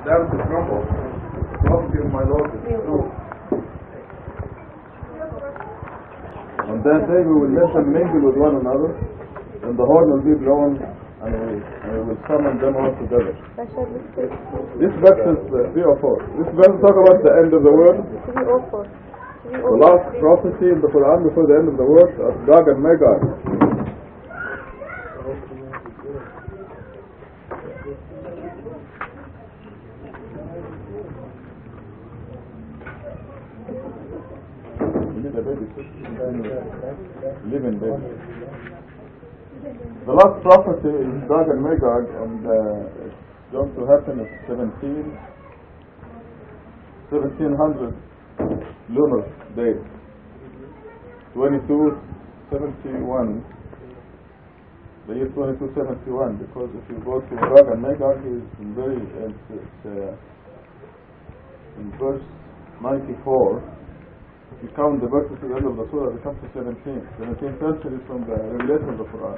down to crumble. God give my Lord the truth. On that day we will let them mingle with one another, and the horn will be blown, and we will summon them all together. This verse is 3 or 4. This verse talk about the end of the world. 3 or 4. The last prophecy in the Quran before the end of the world of Gog and Magog. Living baby. The last prophecy is Gog and Magog, and it's going to happen at 1700 lunar days, 2271, the year 2271, because if you go to Gog and Magog, it's in verse 94. If you count the verses at the end of the surah, it comes to 17th century from the revelation of the Quran.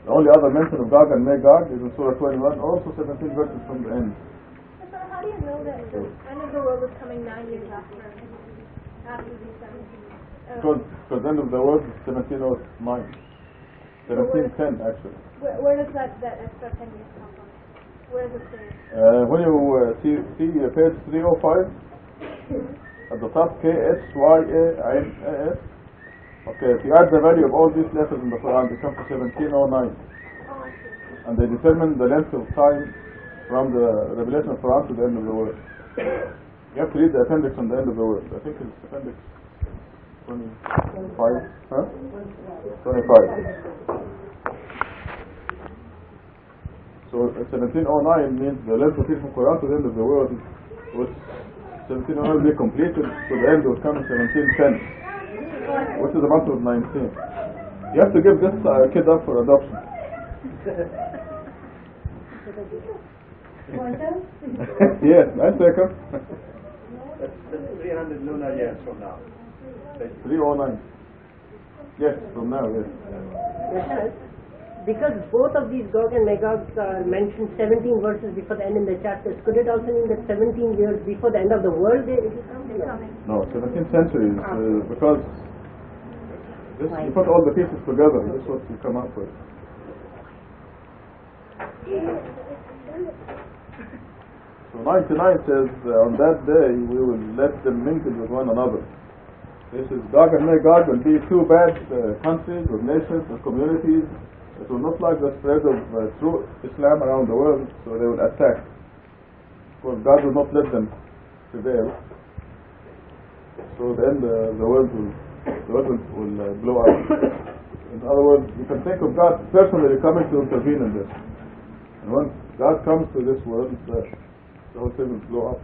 The only other mention of Gog and Magog is in Surah 21, also 17 verses from the end. So how do you know that the end of the world is coming 9 years after these 17? Because the end of the world is 1709. 1710 actually. Where does that extra 10 years come from? Where does it say? When you see page 305, at the top, K-S-Y-A-I-N-A-S. Okay, if you add the value of all these letters in the Quran, it comes to 1709. And they determine the length of time from the revelation of Quran to the end of the world. You have to read the appendix on the end of the world. I think it's appendix 25. Huh? 25. So 1709 means the length of it from Quran to the end of the world was 1709 will be completed, so the end will come in 1710, which is a matter of 19. You have to give this kid up for adoption. Yes, I take him. That's 300 lunar years from now. 309. Yes, from now, yes. Because both of these Gog and Magog are mentioned 17 verses before the end in the chapters, could it also mean that 17 years before the end of the world it is coming? No, 17th century is because this, you put all the pieces together, this is what you come up with. So 99 says, on that day we will let them mingle with one another. This is Gog and Magog will be two bad countries or nations or communities. It will not like the spread of true Islam around the world, so they will attack. Because God will not let them prevail. So then the world will blow up. In other words, you can think of God personally coming to intervene in this. And once God comes to this world, the whole thing will blow up.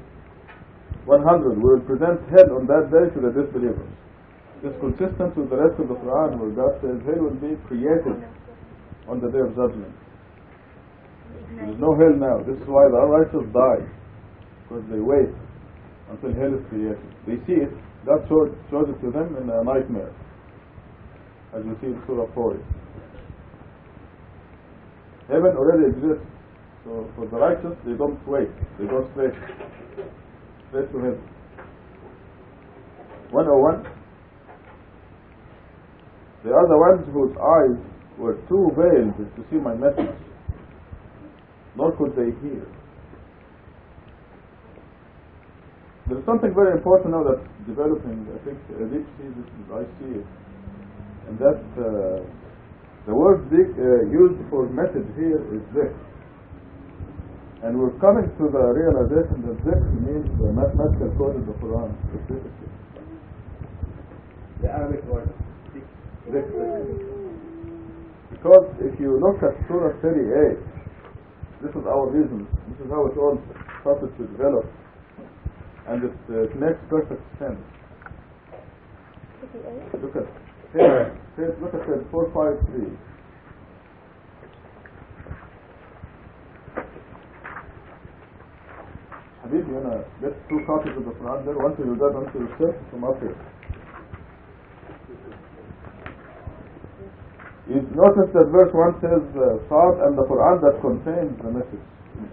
100 will present hell on that day to the disbelievers. This is consistent with the rest of the Quran, where God says hell will be created on the day of judgment. There is no hell now. This is why the unrighteous die, because they wait until hell is created. They see it. God shows it to them in a nightmare, as you see in Surah 4. Heaven already exists, so for the righteous they don't wait. They go straight to heaven. 101. They are the ones whose eyes were too veiled to see my message, nor could they hear. There is something very important now that's developing. I think Edip sees it and I see it, and that the word used for message here is Zikr. And we're coming to the realization that Zikr means the mathematical code of the Quran specifically. The Arabic word. Zikr. Because if you look at Surah 38, this is our reason. This is how it all started to develop, and it makes perfect sense. Look at page 453. Habib, you wanna get 2 copies of the Quran there? One to your dad, one to yourself, from up here. You notice that verse 1 says Sa'd and the Quran that contains the message.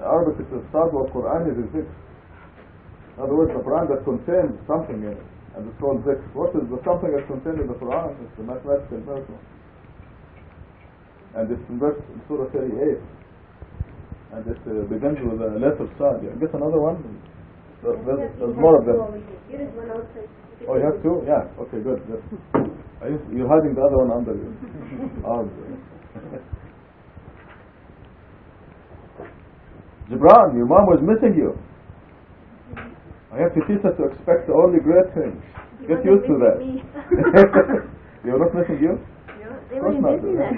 Arabic it starts with Quran is Zikr. In other words, the Quran that contains something in it, and it's called Zikr. What is the something that's contained in the Quran? It's the mathematical miracle. And it's in verse in Surah 38. And it begins with a letter Sad. Yeah. Get another one. There's more of them. Oh, you have two? Yeah. Okay, good. You're hiding the other one under your arms. Gibran, your mom was missing you. I have to teach her to expect only great things. Get used to that. They were not missing you? No, they were busy then.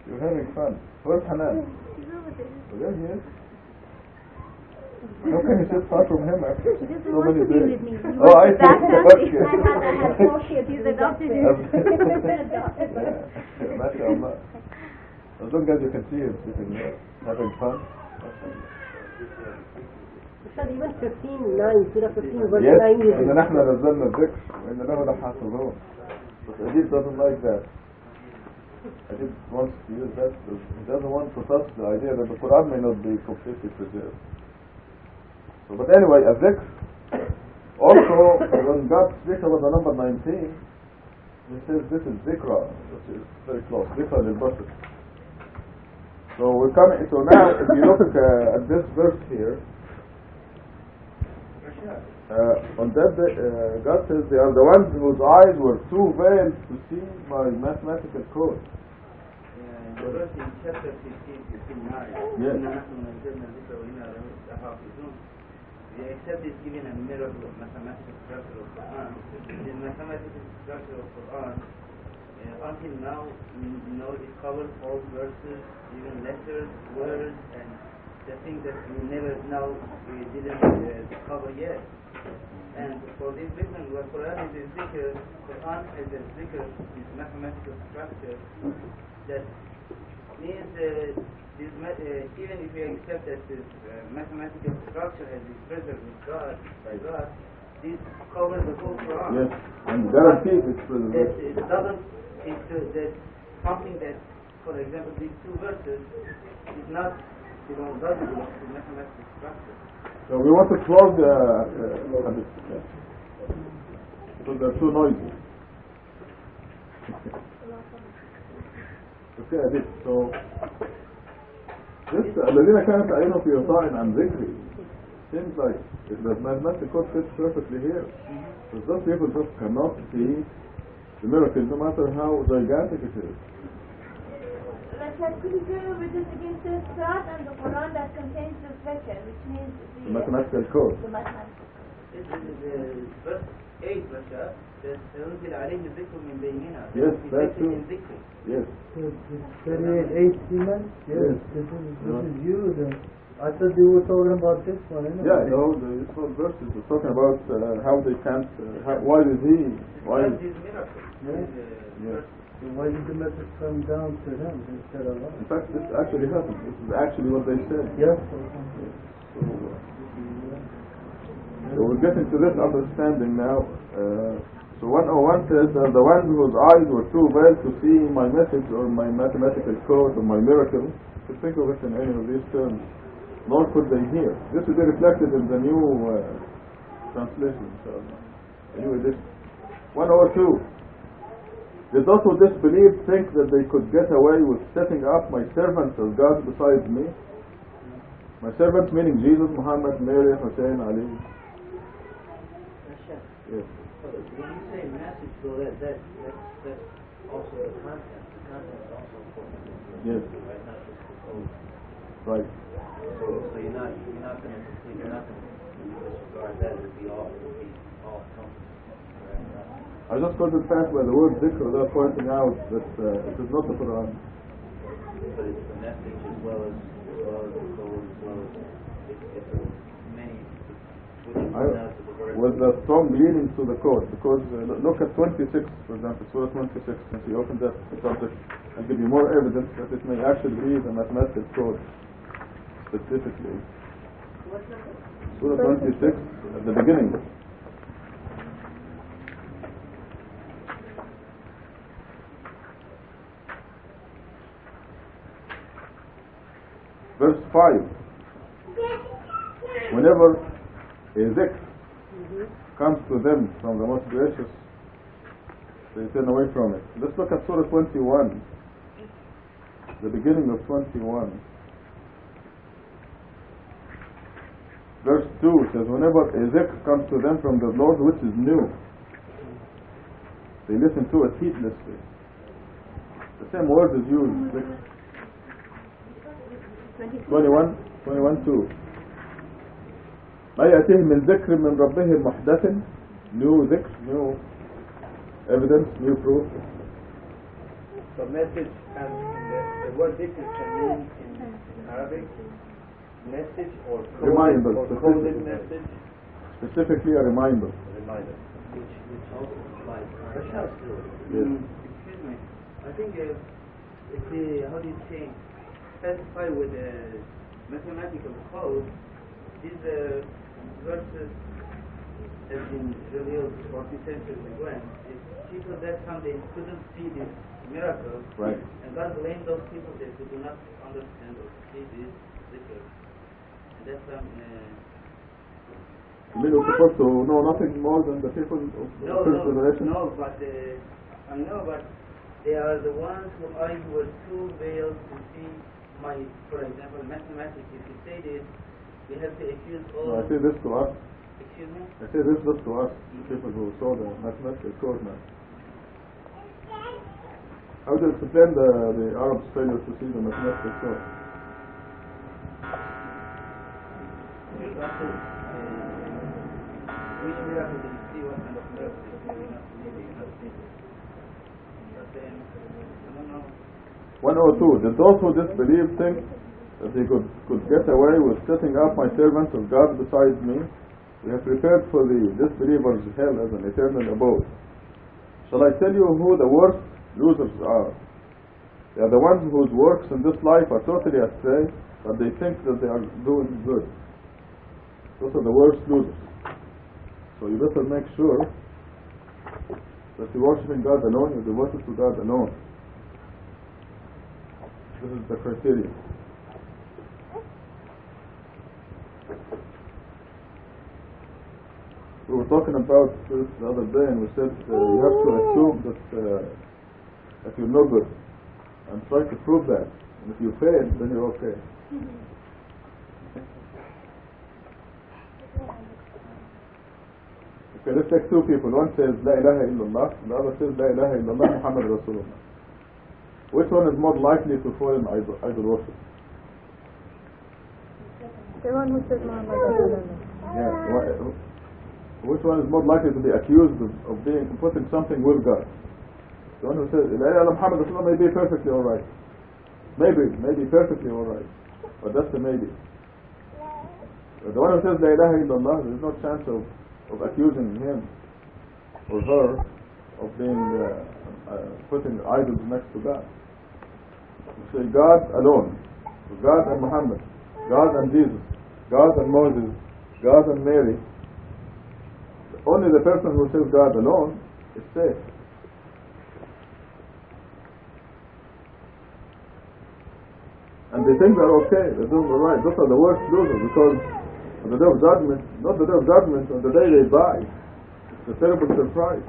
You're having fun. Where's Hanan? She's over there. Oh, there he is. How can you sit far from him after She doesn't so want many to be days? with me. You Oh, I want back see. family. Okay. I had 4 kids. He's adopted. MashaAllah. As long as you can see him sitting there, having fun. Even 15:9, Surah 15, verse Yes, 9 and then احنا نزلنا الذكر وإن له لحافظون. But Edip doesn't like that. Edip wants to use that. He doesn't want to touch the idea that the Quran may not be completely preserved. So, but anyway, a dhikr. Also, when God speaks about the number 19, He says this is Zikra, which is very close. Zikra lil-Basr. So we're coming. So now, if you look at this verse here, on that day, God says they are the ones whose eyes were too veiled to see my mathematical code. The verse in chapter 15, 9. Yes. The except is given a miracle of mathematical structure of Quran. The mathematical structure of Quran, until now, it covers all verses, even letters, words, and the things that we didn't cover yet. And for this reason, what Quran is Zikr, Quran as a Zikr is mathematical structure that means even if we accept that this mathematical structure has been preserved with God, by God, this covers the whole Quran. Yes, and guarantees it's preserved. It doesn't include that something that, for example, these 2 verses is not doesn't belong to mathematical structure. So we want to close the hadith. So they're too noisy. Okay, Edip. So this الذين كانت أعينهم في غطاء عن ذكري seems like the mathematical code fits perfectly here. So those people just cannot see the miracle, no matter how gigantic it is. Could you go over this against the Quran and the Quran that contains the Zikr, which means The mathematical code. The mathematical. This is verse 8, Reşad, that أنزل عليه الذكر من بيننا. Yes, that's true. Yes. Yes, this is you. I thought you were talking about this one, isn't it? Yeah, this whole verse is talking about how they can't, why is he, why is This miracle. yes. So why did the message come down to him instead of us? In fact, this actually happened. This is actually what they said. Yes. So we're getting to this understanding now. So 101 says that the ones whose eyes were too veiled to see my message or my mathematical code or my miracle, to think of it in any of these terms, nor could they hear. This will be reflected in the new translation, inshallah. Anyway, this 102. Did those who disbelieve think that they could get away with setting up my servants as gods besides me? My servants meaning Jesus, Muhammad, Mary, Hussein, Ali. Yes. When you say message, so that's also the content. The content is also important. Yes. Right, not just the code. Right. So you're not going to disregard that. It would be all encompassing. Right? I just got it past by the word Zikr without pointing out that it is not the Quran. But it's the message as well as the code, as well as it's many. With a strong leaning to the code, because look at 26, for example, Surah 26. If you open that subject, I'll give you more evidence that it may actually be the mathematical code specifically. Surah 26 at the beginning. Verse 5. Whenever a zikr comes to them from the most gracious, they turn away from it. Let's look at Surah 21, the beginning of 21. Verse 2 says, whenever a zikr comes to them from the Lord which is new, they listen to it heedlessly. The same word is used. Zikr. 21:2. ما يأتيهم من ذكر من ربهم محدث, new ذكر, new evidence, new proof. So message and the word Zikr can mean in Arabic message or Reminder, coded message. Specifically a reminder. Reminder. Which also applies. Reşad. Yes. Excuse me. I think if the, how do you say, specify with a mathematical code, these verses have been revealed 40 centuries ago. If people that time they couldn't see this miracle, Right. and God blamed those people that they do not understand or see this Zikr. And that's You mean we're supposed to know nothing more than the people of the first generation? no, but I know, but they are the ones whose eyes were too veiled to see my, for example, mathematics. If you say this, we have to accuse all. No, I say this to us. Excuse me? I say this just to us, people who saw the mathematical code now. How do you explain the Arabs' failure to see the mathematical code? Which miracle did you see? What kind of miracle did you not see? But then, I don't know. 102. Did those who disbelieve think that they could get away with setting up my servants of God besides me? We have prepared for the disbelievers hell as an eternal abode. Shall I tell you who the worst losers are? They are the ones whose works in this life are totally astray, but they think that they are doing good. Those are the worst losers. So you better make sure that you're worshiping God alone, you're devoted to God alone. This is the criteria. We were talking about this the other day, and we said you have to assume that you're no good, and try to prove that. And if you fail, then you're okay. Okay, let's take two people. One says La ilaha illallah, and the other says La ilaha illallah Muhammad Rasulullah. Which one is more likely to fall in idol worship? The one who says Muhammad Rasulullah. Yeah. Which one is more likely to be accused of being putting something with God? The one who says La ilaha illallah Muhammad Rasulullah may be perfectly alright. Maybe perfectly alright. But that's the maybe. But the one who says La ilaha illallah, there is no chance of accusing him or her of being putting idols next to God. You say God alone, God and Muhammad, God and Jesus, God and Moses, God and Mary. Only the person who says God alone is safe. And they think they're okay, they're doing all right. Those are the worst losers, because on the day of judgment, not the day of judgment, on the day they die, it's a terrible surprise.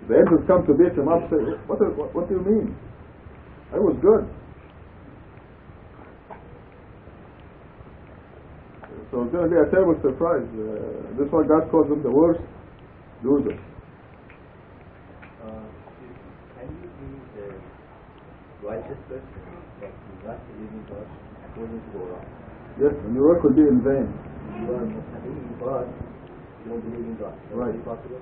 The angels come to beat him up and say, what do you mean? I was good. So it's going to be a terrible surprise. This is why God calls them the worst losers. Can you be the righteous person, like you got to live in God according to Torah? Yes, and your work will be in vain. You are Muslim, but you don't believe in God. Right. Is it possible?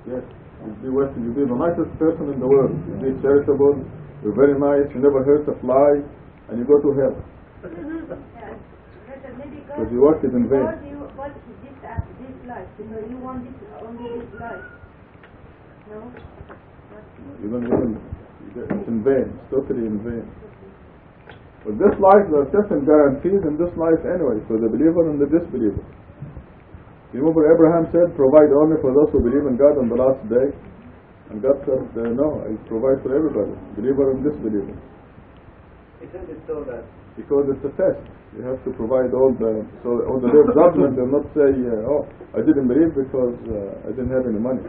Yes, you'll be the nicest person in the world. You'll be charitable, you're very nice, you never hurt a fly, and you go to hell. Because your work is in vain. What do you want this life? You want only this life? No? It's in vain. It's totally in vain. But this life, there are certain guarantees in this life anyway, for the believer and the disbeliever. You remember Abraham said, provide only for those who believe in God on the last day. And God said, no, I provide for everybody, believer and disbeliever. Isn't it so that because it's a test. You have to provide all the, so on the day of judgment they'll not say, oh, I didn't believe because I didn't have any money.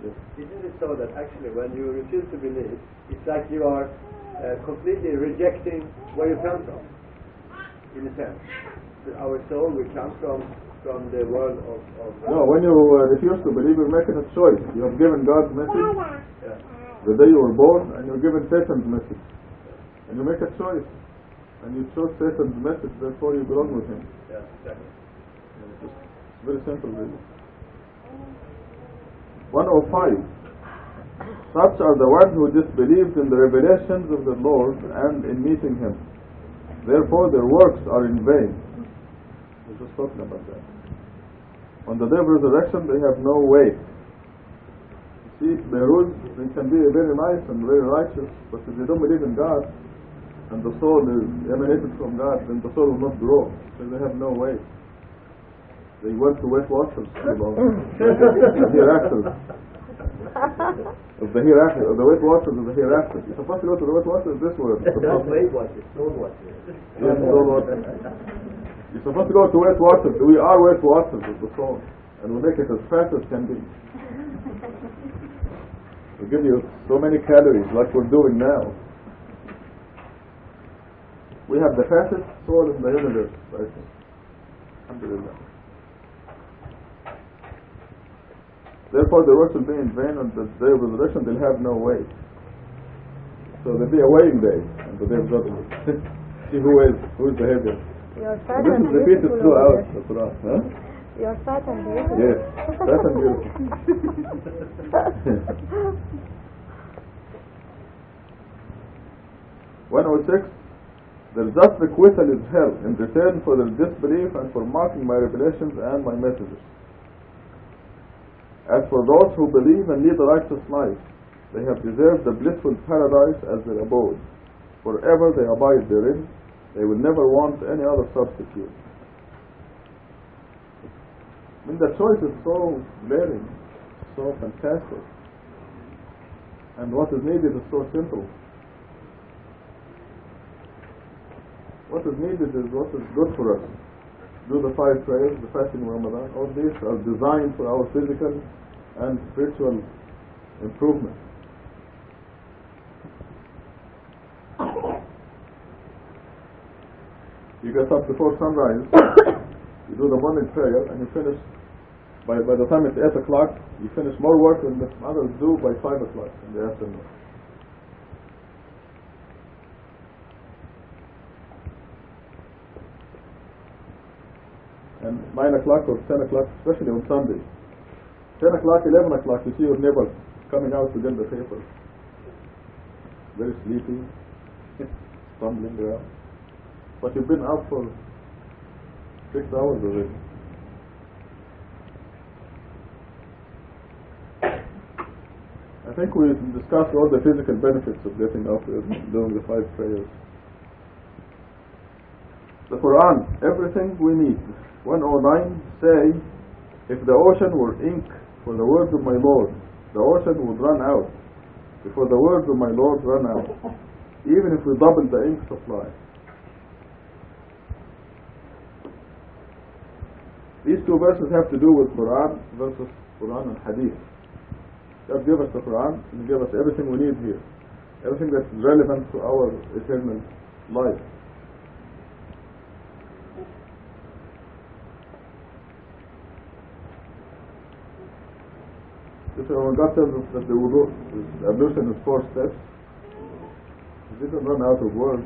Yes. Isn't it so that actually when you refuse to believe, it's like you are completely rejecting where you come from, in a sense. Our soul, we come from the world of No, when you refuse to believe, you're making a choice. You have given God's message the day you were born, and you're given Satan's message. And you make a choice. And you chose Satan's message, therefore you belong with him. Yeah, exactly. It's very simple, really. 105. Such are the ones who disbelieved in the revelations of the Lord and in meeting him. Therefore their works are in vain. We're just talking about that. On the day of resurrection they have no weight. You see, they can be very nice and very righteous, but if they don't believe in God, and the soul is emanated from God, then the soul will not grow, so they have no weight. They went to wet waters too long. The hereafter. Of the hereafter, of the wet waters of the hereafter. You're supposed to go to the wet waters this world. Not wet waters, stone waters. Yes, stone water. You're supposed to go to wet waters. We are wet waters of the soul, and we make it as fast as can be. We give you so many calories, like we're doing now. We have the fastest soul in the universe, I think. Alhamdulillah. Therefore the works will be in vain, on the day of resurrection they'll have no weight. So there'll be a weighing day on the day of judgment. See who is the heaviest. You're This is repeated throughout the Quran. Huh? You're fat and beautiful. Yes, fat and beautiful. 106. Their just requital is hell in return for their disbelief and for mocking my revelations and my messages. As for those who believe and lead a righteous life, they have deserved the blissful paradise as their abode. Forever they abide therein. They will never want any other substitute. I mean, the choice is so glaring, so fantastic. And what is needed is so simple. What is needed is what is good for us. Do the 5 prayers, the fasting of Ramadan. All these are designed for our physical and spiritual improvement. You get up before sunrise, you do the morning prayer, and you finish, by the time it's 8 o'clock, you finish more work than the others do by 5 o'clock in the afternoon. And 9 o'clock or 10 o'clock, especially on Sunday. 10 o'clock, 11 o'clock, you see your neighbor coming out to get the paper. Very sleepy, stumbling around. But you've been out for 6 hours already. I think we discussed all the physical benefits of getting up and doing the 5 prayers. The Quran, everything we need. 109 say, if the ocean were ink for the words of my Lord, the ocean would run out before the words of my Lord run out, even if we doubled the ink supply. These 2 verses have to do with Quran versus Quran and Hadith. God gave us the Quran and He gave us everything we need here, everything that's relevant to our eternal life. So when God tells us that the ablution is 4 steps, He didn't run out of words.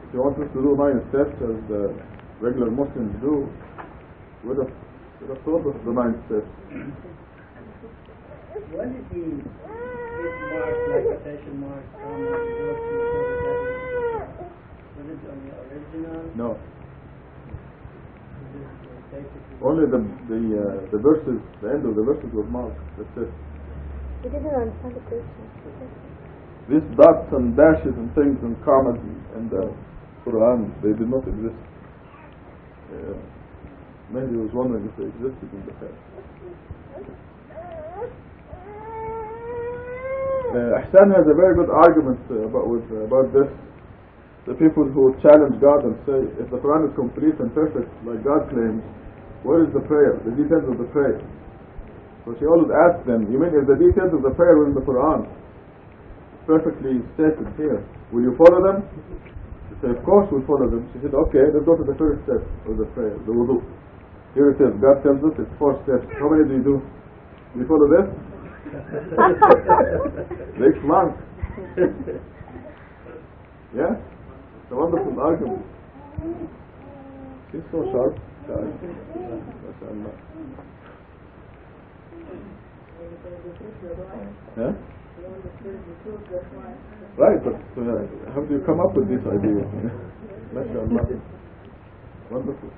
If He wants us to do 9 steps as the regular Muslims do, He would have told us the 9 steps. When did He this mark, like quotation mark, was it on the original? No. Only the verses, the end of the verses was marked. That's it. We didn't understand the question. These dots and dashes and things and commas in the Quran, they did not exist. Maybe he was wondering if they existed in the past. Ahsan has a very good argument about this. the people who challenge God and say, if the Quran is complete and perfect, like God claims, where is the prayer, the details of the prayer? So she always asks them, you mean if the details of the prayer were in the Quran, perfectly stated here, will you follow them? She said, of course we'll follow them. She said, okay, let's go to the first step of the prayer, the wudu. Here it is, God tells us it's 4 steps. How many do you do? Do you follow this? Takes long. Yeah? It's a wonderful argument. She's so sharp. Yeah? Right, but how do you come up with this idea? MashaAllah. Wonderful.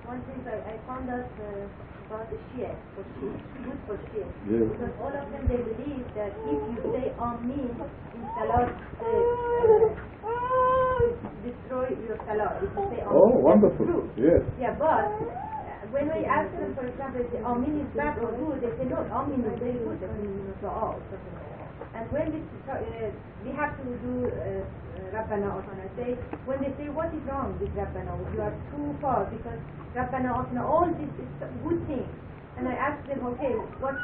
One thing I found out about the Shia, good for Shia. Yes. Because all of them, they believe that if you say Amin in Salat, destroy your Salat. If you say Amin, Oh, wonderful. Yes. Yeah, but when we ask them, for example, if the Amin is bad or good, they say, no, Amin is very good. That means dua or something like that. And when we have to do Rabbana Atana, when they say, what is wrong with Rabbana? You are too far because Rabbana Atana, all this is good things. And I asked them, okay, what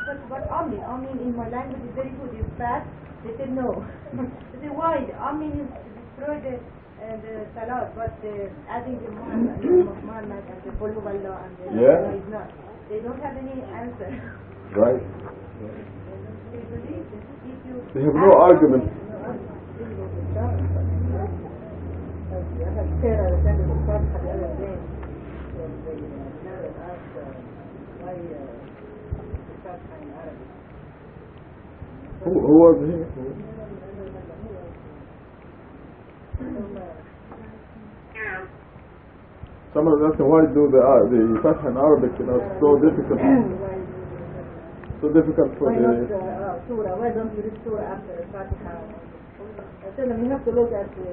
Amin? Amin in my language is very good. Is bad? They said no. They said, why? Amin is destroy the Salat, but adding the Muhammad and the Qul Huwallah and the Rabbana is not. They don't have any answer. Right. They believe that if you They have no argument. Who was he? Someone was asking, why do the Fatha in Arabic, it's so difficult. So difficult for Why the... not surah? Why don't you read surah after Fatiha? I tell them you have to look at the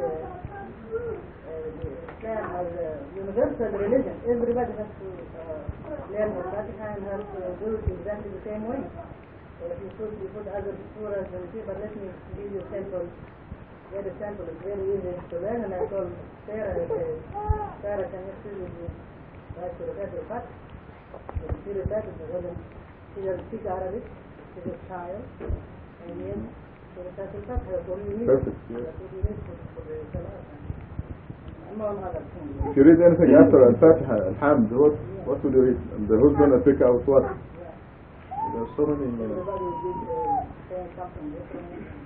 Islam as a universal religion. Everybody has to learn the Fatiha and has to do it exactly the same way. If you put other surahs and see, but let me give you a sample. Get a sample. It's very easy to learn. And I told Sarah, I said, Sarah, can you please write to the Federal Fat? She did that. She doesn't speak Arabic. She's a child. And then she recited Fatiha. That's what you need. Perfect, yes. That's what you need for the Salah. Among other things. If you read anything after Al-Fatiha, Alhamd, what will you read? And who's going to pick out what? There's so many... Everybody will be saying something different.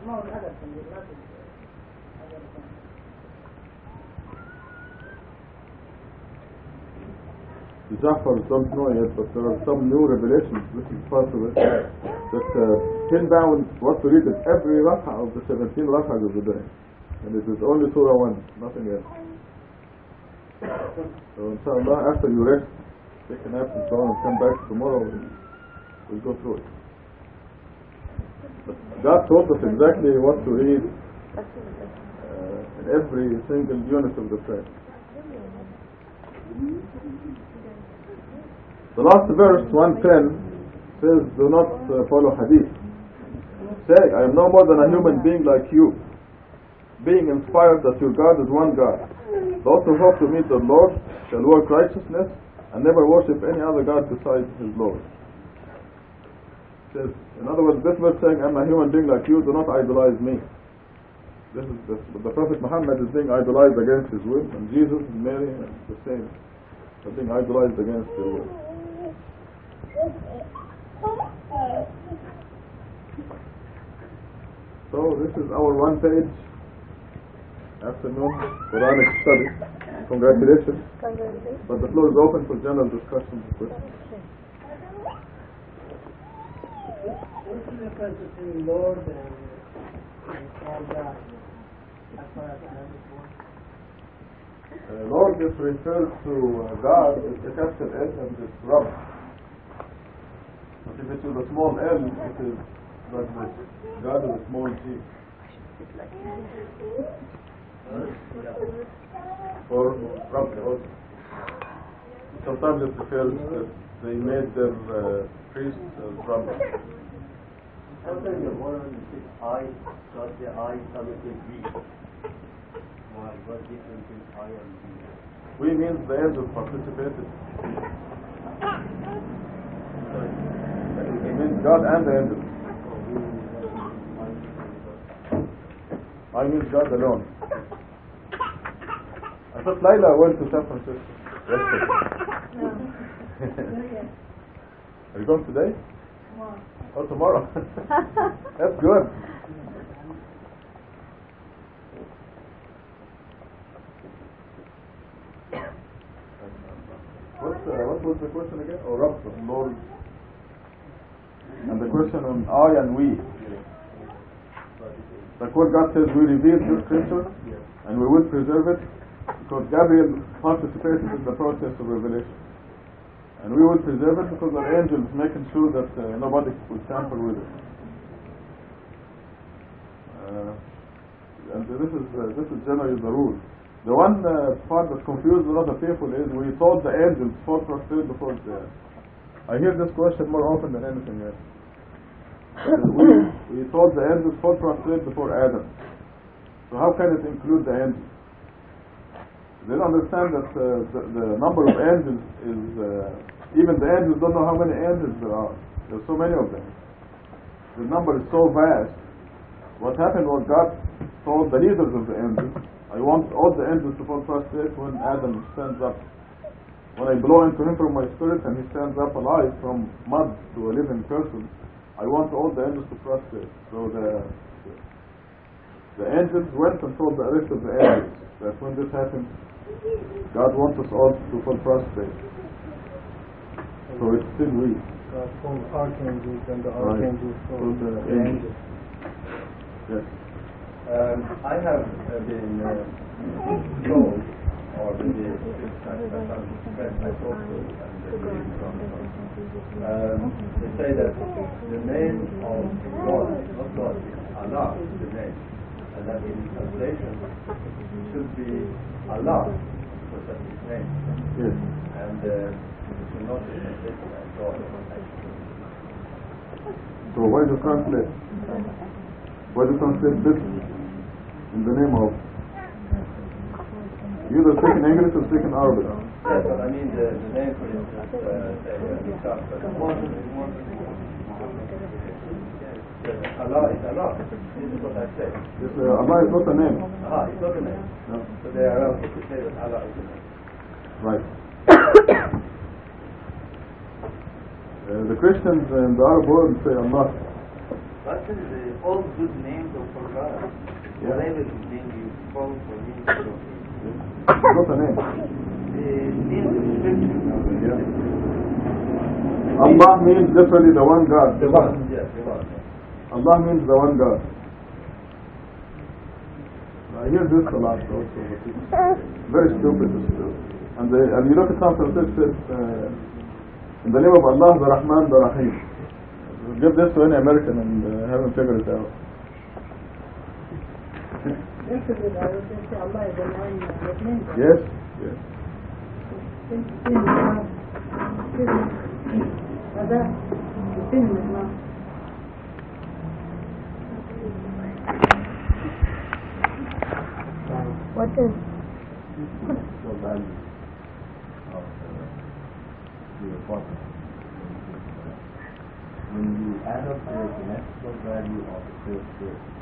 Among other things, not other things. The Jafars don't know yet, but there are some new revelations, this is part of it, that pin down what to read at every rak'ah of the 17 rak'ahs of the day. And it is only Surah 1, nothing else. So inshallah, after you rest, take a nap and so on, and come back tomorrow, we'll go through it. But God told us exactly what to read in every single unit of the prayer. The last verse, 110, says, do not follow hadith. Say, I am no more than a human being like you, being inspired that your God is one God. Those who hope to meet the Lord shall work righteousness and never worship any other God besides his Lord. Says, in other words, this verse saying, I'm a human being like you, do not idolize me. This is the Prophet Muhammad is being idolized against his will, and Jesus and Mary are the same. They're being idolized against their will. So this is our one-page afternoon Quranic study. Congratulations. But the floor is open for general discussion and questions. What's the difference between Lord and God? As far as I understand. Lord is referred to God with the capital L and the Rabb. But if it is a small L, it is like this. God is a small G. Or Rabb also. Sometimes it refers that they made their priests as Rabbis. Sometimes the word I, not the I, some of the G. What difference is higher and lower? We means the angels participated. It means God and the angels. I means God alone. I thought Laila went to San Francisco yesterday. Are you going today? Tomorrow. Oh, tomorrow. That's good. What was the question again? Oh, Rabb, Lord. And the question on I and we. Like what God says, we revealed this scripture and we will preserve it because Gabriel participated in the process of revelation. And we will preserve it because our angels making sure that nobody will tamper with it. And this is generally the rule. The one part that confused a lot of people is we told the angels fall prostrate before the... I hear this question more often than anything else. We told the angels fall prostrate before Adam. So how can it include the angels? They don't understand that the number of angels is... even the angels don't know how many angels there are. There are so many of them. The number is so vast. What happened was God told the leaders of the angels, I want all the angels to fall prostrate when Adam stands up. When I blow into him from my spirit and he stands up alive from mud to a living person, I want all the angels to prostrate. So the angels went and told the rest of the angels that when this happens, God wants us all to fall prostrate. So it's still we. God told archangels and the archangels told the angels. Yes. I have been told, or maybe I talked to, they say that the name of God, not God, Allah is the name, and that in translation should be Allah, because that's his name. Yes. And it should not be translated as God. So why do you translate? Why do you translate this in the name of? You either speak in English or speak in Arabic. Yes, but I mean the name, for instance, Allah is Allah. This is what I say. Yes, Allah is not a name. It's not a name. No. So they are allowed to say that Allah is a name. Right. The Christians in the Arab world say Allah. What is all good names of God? Whatever name you call for him, It's not a name. Allah means literally the one God. The one, yes, the one. Allah means the one God. I hear this a lot also. Very stupid. And you look at something that says, in the name of Allah, the Rahman, the Rahim. Give this to any American and have him figure it out. Yes, yes. What is? When you add up the natural value of the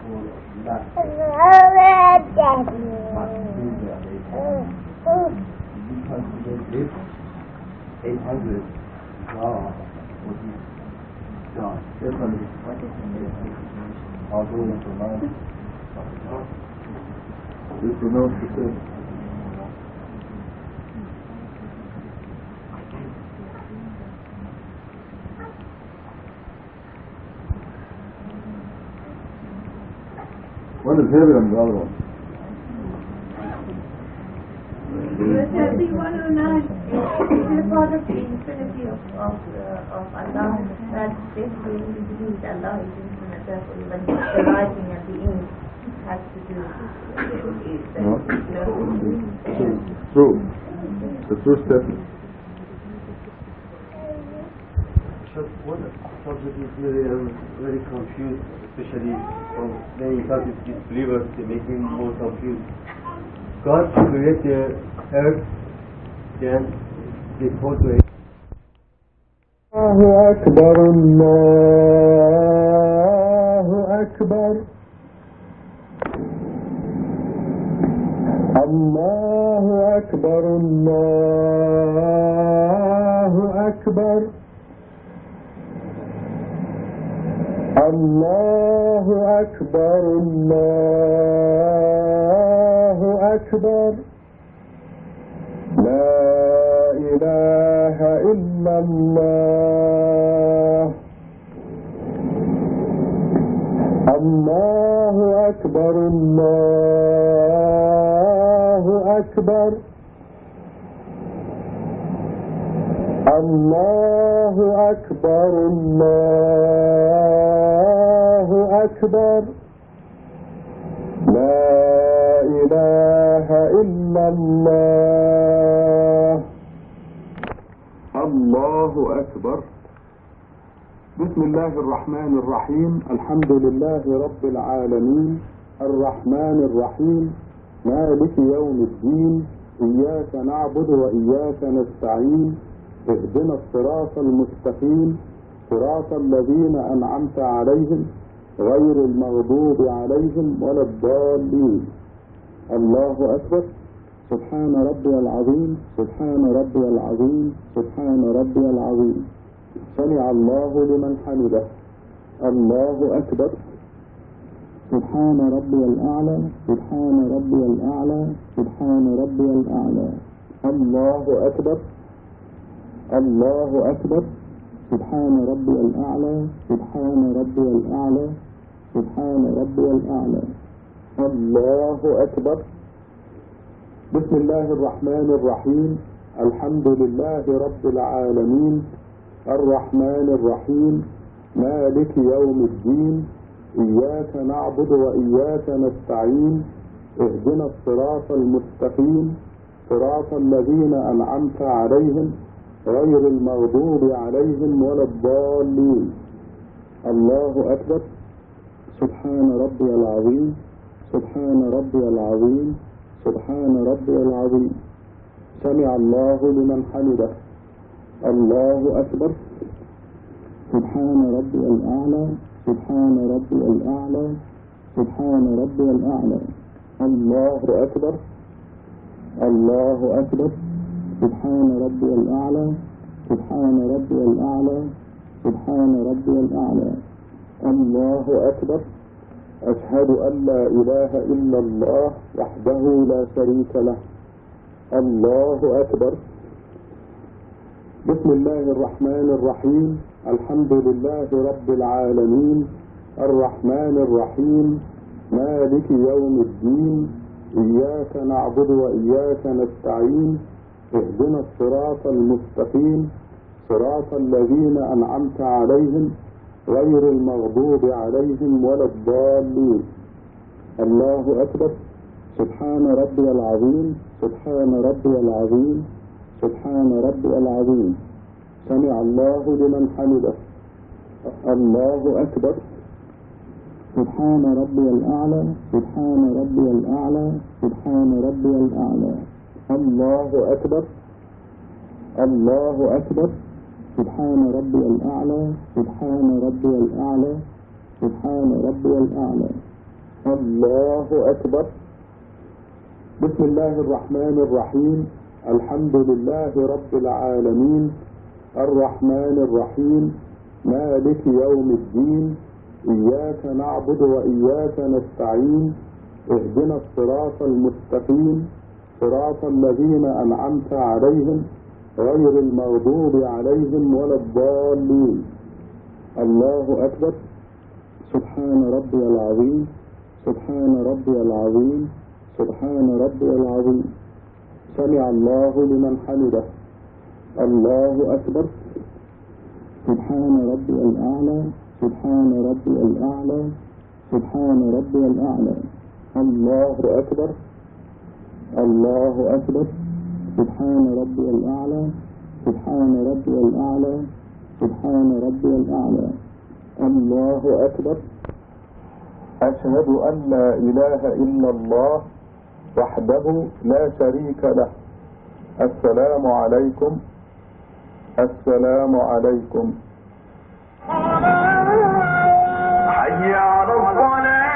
whole of that, you consider this 800 would be done. Definitely. Although you pronounce You pronounce the same. One is heavier than the other one. The 109 is a part of the infinity of Allah. That basically means Allah is infinite. Therefore, even the writing and the ink has to do with True. The true statement. One subject is very confused, especially from many disbelievers, they make him more confused. God created the earth, then He put the الله أكبر الله أكبر الله أكبر الله أكبر الله أكبر الله أكبر لا إله إلا الله الله أكبر الله أكبر الله أكبر الله أكبر لا إله إلا الله الله أكبر بسم الله الرحمن الرحيم الحمد لله رب العالمين الرحمن الرحيم مالك يوم الدين إياك نعبد وإياك نستعين اهدنا الصراط المستقيم صراط الذين أنعمت عليهم غير المغضوب عليهم ولا الضالين الله أكبر سبحان ربي العظيم سبحان ربي العظيم سبحان ربي العظيم سمع الله لمن حمده الله أكبر سبحان ربي الأعلى سبحان ربي الأعلى سبحان ربي الأعلى الله أكبر الله أكبر سبحان ربي الأعلى سبحان ربي الأعلى سبحان ربي الأعلى الله أكبر بسم الله الرحمن الرحيم الحمد لله رب العالمين الرحمن الرحيم مالك يوم الدين إياك نعبد وإياك نستعين اهدنا الصراط المستقيم صراط الذين أنعمت عليهم غير المغضوب عليهم ولا الضالين الله أكبر سبحان ربي العظيم سبحان ربي العظيم سبحان ربي العظيم سمع الله لمن حمده الله أكبر سبحان ربي الأعلى سبحان ربي الأعلى سبحان ربي الأعلى الله أكبر الله أكبر سبحان ربي الأعلى سبحان ربي الأعلى سبحان ربي الأعلى الله أكبر أشهد أن لا إله إلا الله وحده لا شريك له الله أكبر بسم الله الرحمن الرحيم الحمد لله رب العالمين الرحمن الرحيم مالك يوم الدين إياك نعبد وإياك نستعين اهدنا الصراط المستقيم صراط الذين أنعمت عليهم غير المغضوب عليهم ولا الضالين الله أكبر سبحان ربي العظيم سبحان ربي العظيم سبحان ربي العظيم سمع الله لمن حمده الله أكبر سبحان ربي الأعلى سبحان ربي الأعلى سبحان ربي الأعلى الله أكبر الله أكبر سبحان ربي الأعلى سبحان ربي الأعلى سبحان ربي الأعلى الله أكبر بسم الله الرحمن الرحيم الحمد لله رب العالمين الرحمن الرحيم مالك يوم الدين إياك نعبد وإياك نستعين اهدنا الصراط المستقيم صراط الذين أنعمت عليهم غير المغضوب عليهم ولا الضالين الله أكبر سبحان ربي العظيم سبحان ربي العظيم سبحان ربي العظيم سمع الله لمن حمده الله أكبر سبحان ربي الأعلى سبحان ربي الأعلى سبحان ربي الأعلى الله أكبر الله أكبر سبحان ربي الأعلى سبحان ربي الأعلى سبحان ربي الأعلى الله أكبر أشهد أن لا إله إلا الله وحده لا شريك له. السلام عليكم. السلام عليكم. حي على الصلاة.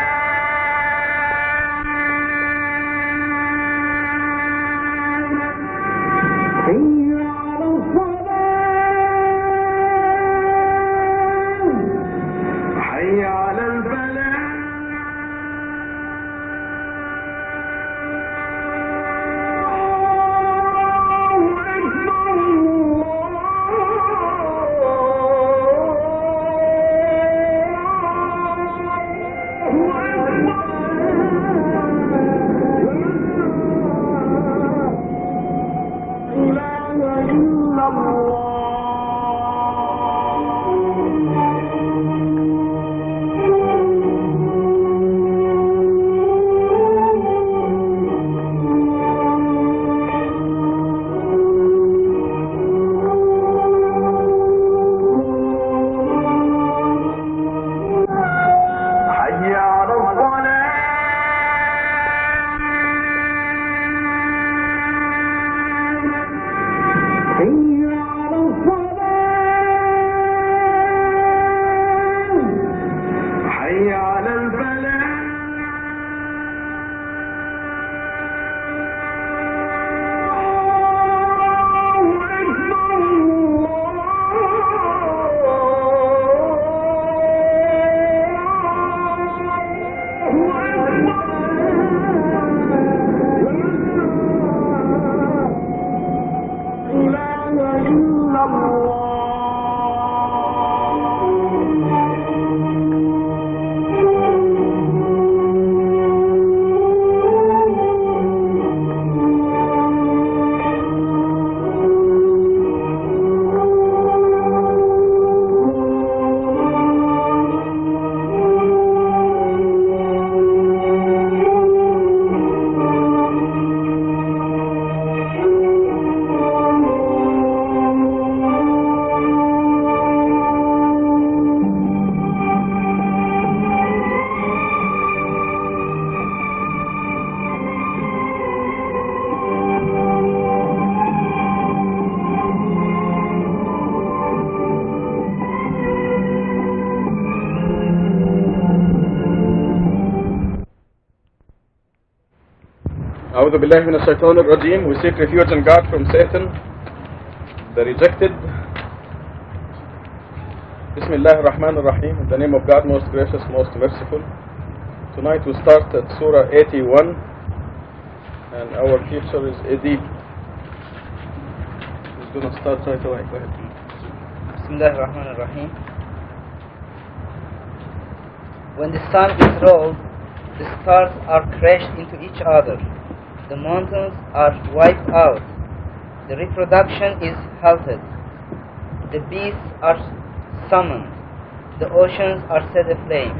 حي على الصلاة. حي على الفلاح. أعوذ بالله من الشيطان الرجيم. We seek refuge in God from Satan, the rejected. Bismillah ar-Rahman ar-Rahim. In the name of God, most gracious, most merciful. Tonight we start at Surah 81, and our teacher is Edip. He's going to start right away. Go ahead. Bismillah ar-Rahman ar-Rahim. When the sun is rolled, the stars are crashed into each other. The mountains are wiped out. The reproduction is halted. The beasts are summoned. The oceans are set aflame.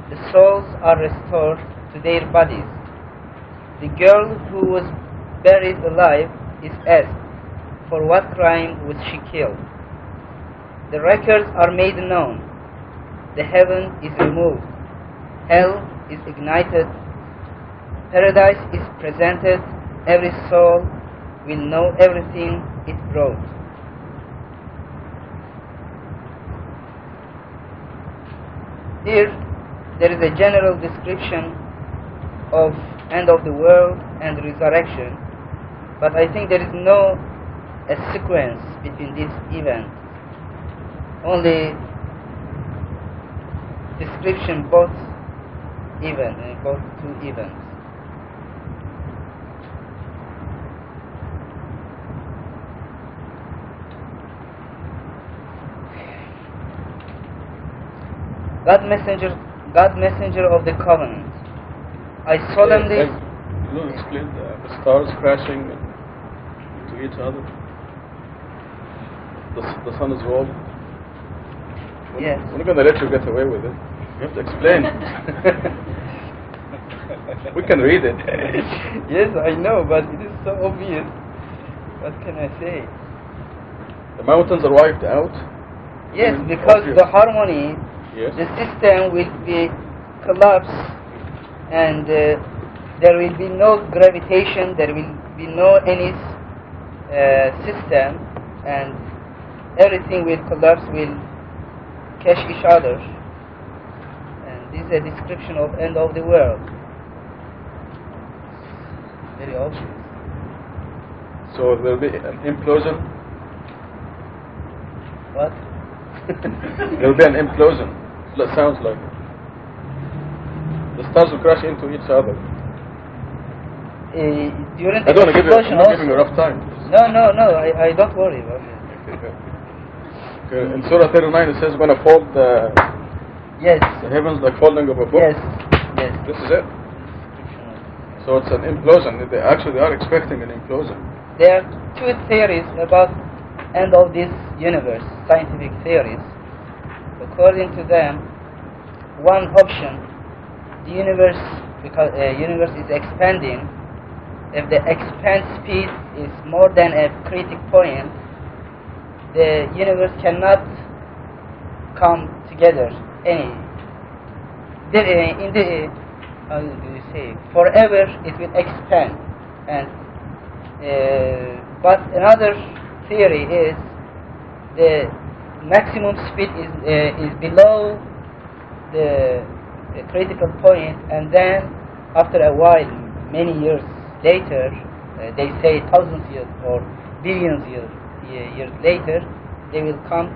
The souls are restored to their bodies. The girl who was buried alive is asked, for what crime was she killed? The records are made known. The heaven is removed. Hell is ignited. Paradise is presented. Every soul will know everything it brought. Here, there is a general description of end of the world and resurrection, but I think there is no a sequence between these events. Only description both two events. God messenger of the covenant, I solemnly... You explain the stars crashing into each other. The sun is rolled. Yes. We're not going to let you get away with it. You have to explain. We can read it. Yes, I know, but it is so obvious. What can I say? The mountains are wiped out. Yes, because the harmony, yes, the system will be collapsed, and there will be no gravitation, there will be no any system, and everything will collapse, will catch each other. And this is a description of end of the world. Very obvious. So there will be an implosion. What? There will be an implosion. That sounds like it. The stars will crash into each other. During I the don't want to give you, explosion I'm not also. giving you a rough time. No, I don't worry about it. Okay, in Surah 39 it says, when I fold the Yes. heavens like folding of a book. Yes. This is it. So it's an implosion. They are expecting an implosion. There are two theories about end of this universe, scientific theories. According to them, one option, the universe, because universe is expanding, if the expand speed is more than a critical point, the universe cannot come together how do you say, forever it will expand. And but another theory is the maximum speed is below the critical point, and then after a while, many years later, they say thousands years or billions years later, they will come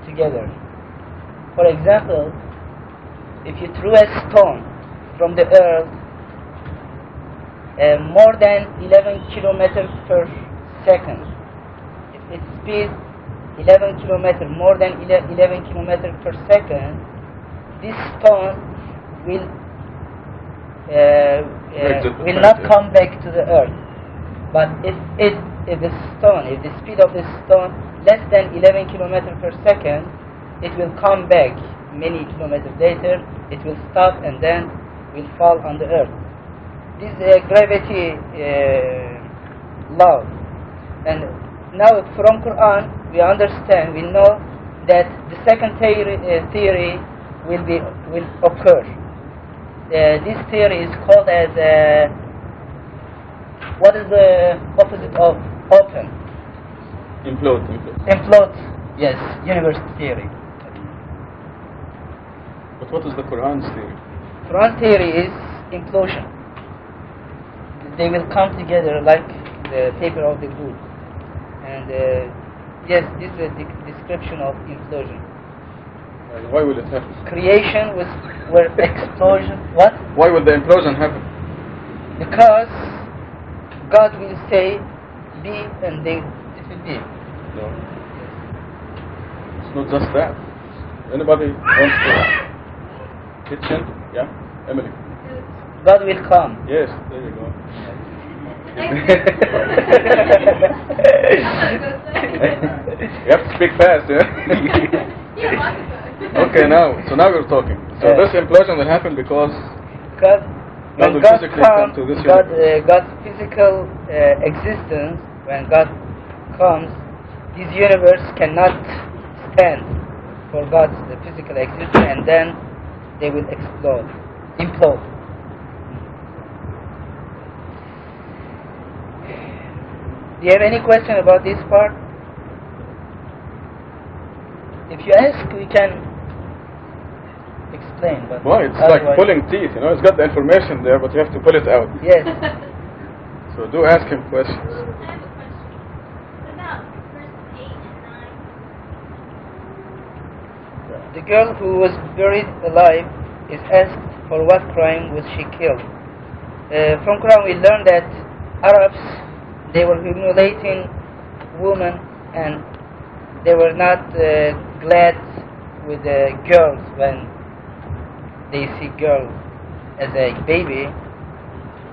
together. For example, if you threw a stone from the earth more than 11 kilometers per second, if its speed 11 kilometers, more than 11 kilometers per second, this stone will not come back to the earth. But if the speed of the stone less than 11 kilometers per second, it will come back many kilometers later. It will stop and then will fall on the earth. This is gravity law. And now from Quran we understand, we know that the second theory will occur. This theory is called as what is the opposite of open? Implode. Yes, universe theory. But what is the Quran's theory? Quran theory is implosion. They will come together like the paper of the book. And yes, this is a description of implosion. Why will it happen? Creation where explosion. What? Why will the implosion happen? Because God will say be, and it will be. No. It's not just that. Anybody wants to kitchen? Yeah, Emily. God will come. Yes, there you go. You have to speak fast, yeah? Okay, now we're talking. So this implosion will happen because when will God physically comes, come to this God's physical existence, when God comes, this universe cannot stand for God's physical existence, and then they will implode. Do you have any question about this part? If you ask, we can explain. But why? It's like pulling teeth, you know. It's got the information there, but you have to pull it out. Yes. So do ask him questions. I have a question. What about verses 8 and 9? The girl who was buried alive is asked for what crime was she killed. From Quran we learn that Arabs, they were humiliating women, and they were not glad with the girls when they see girls as a baby.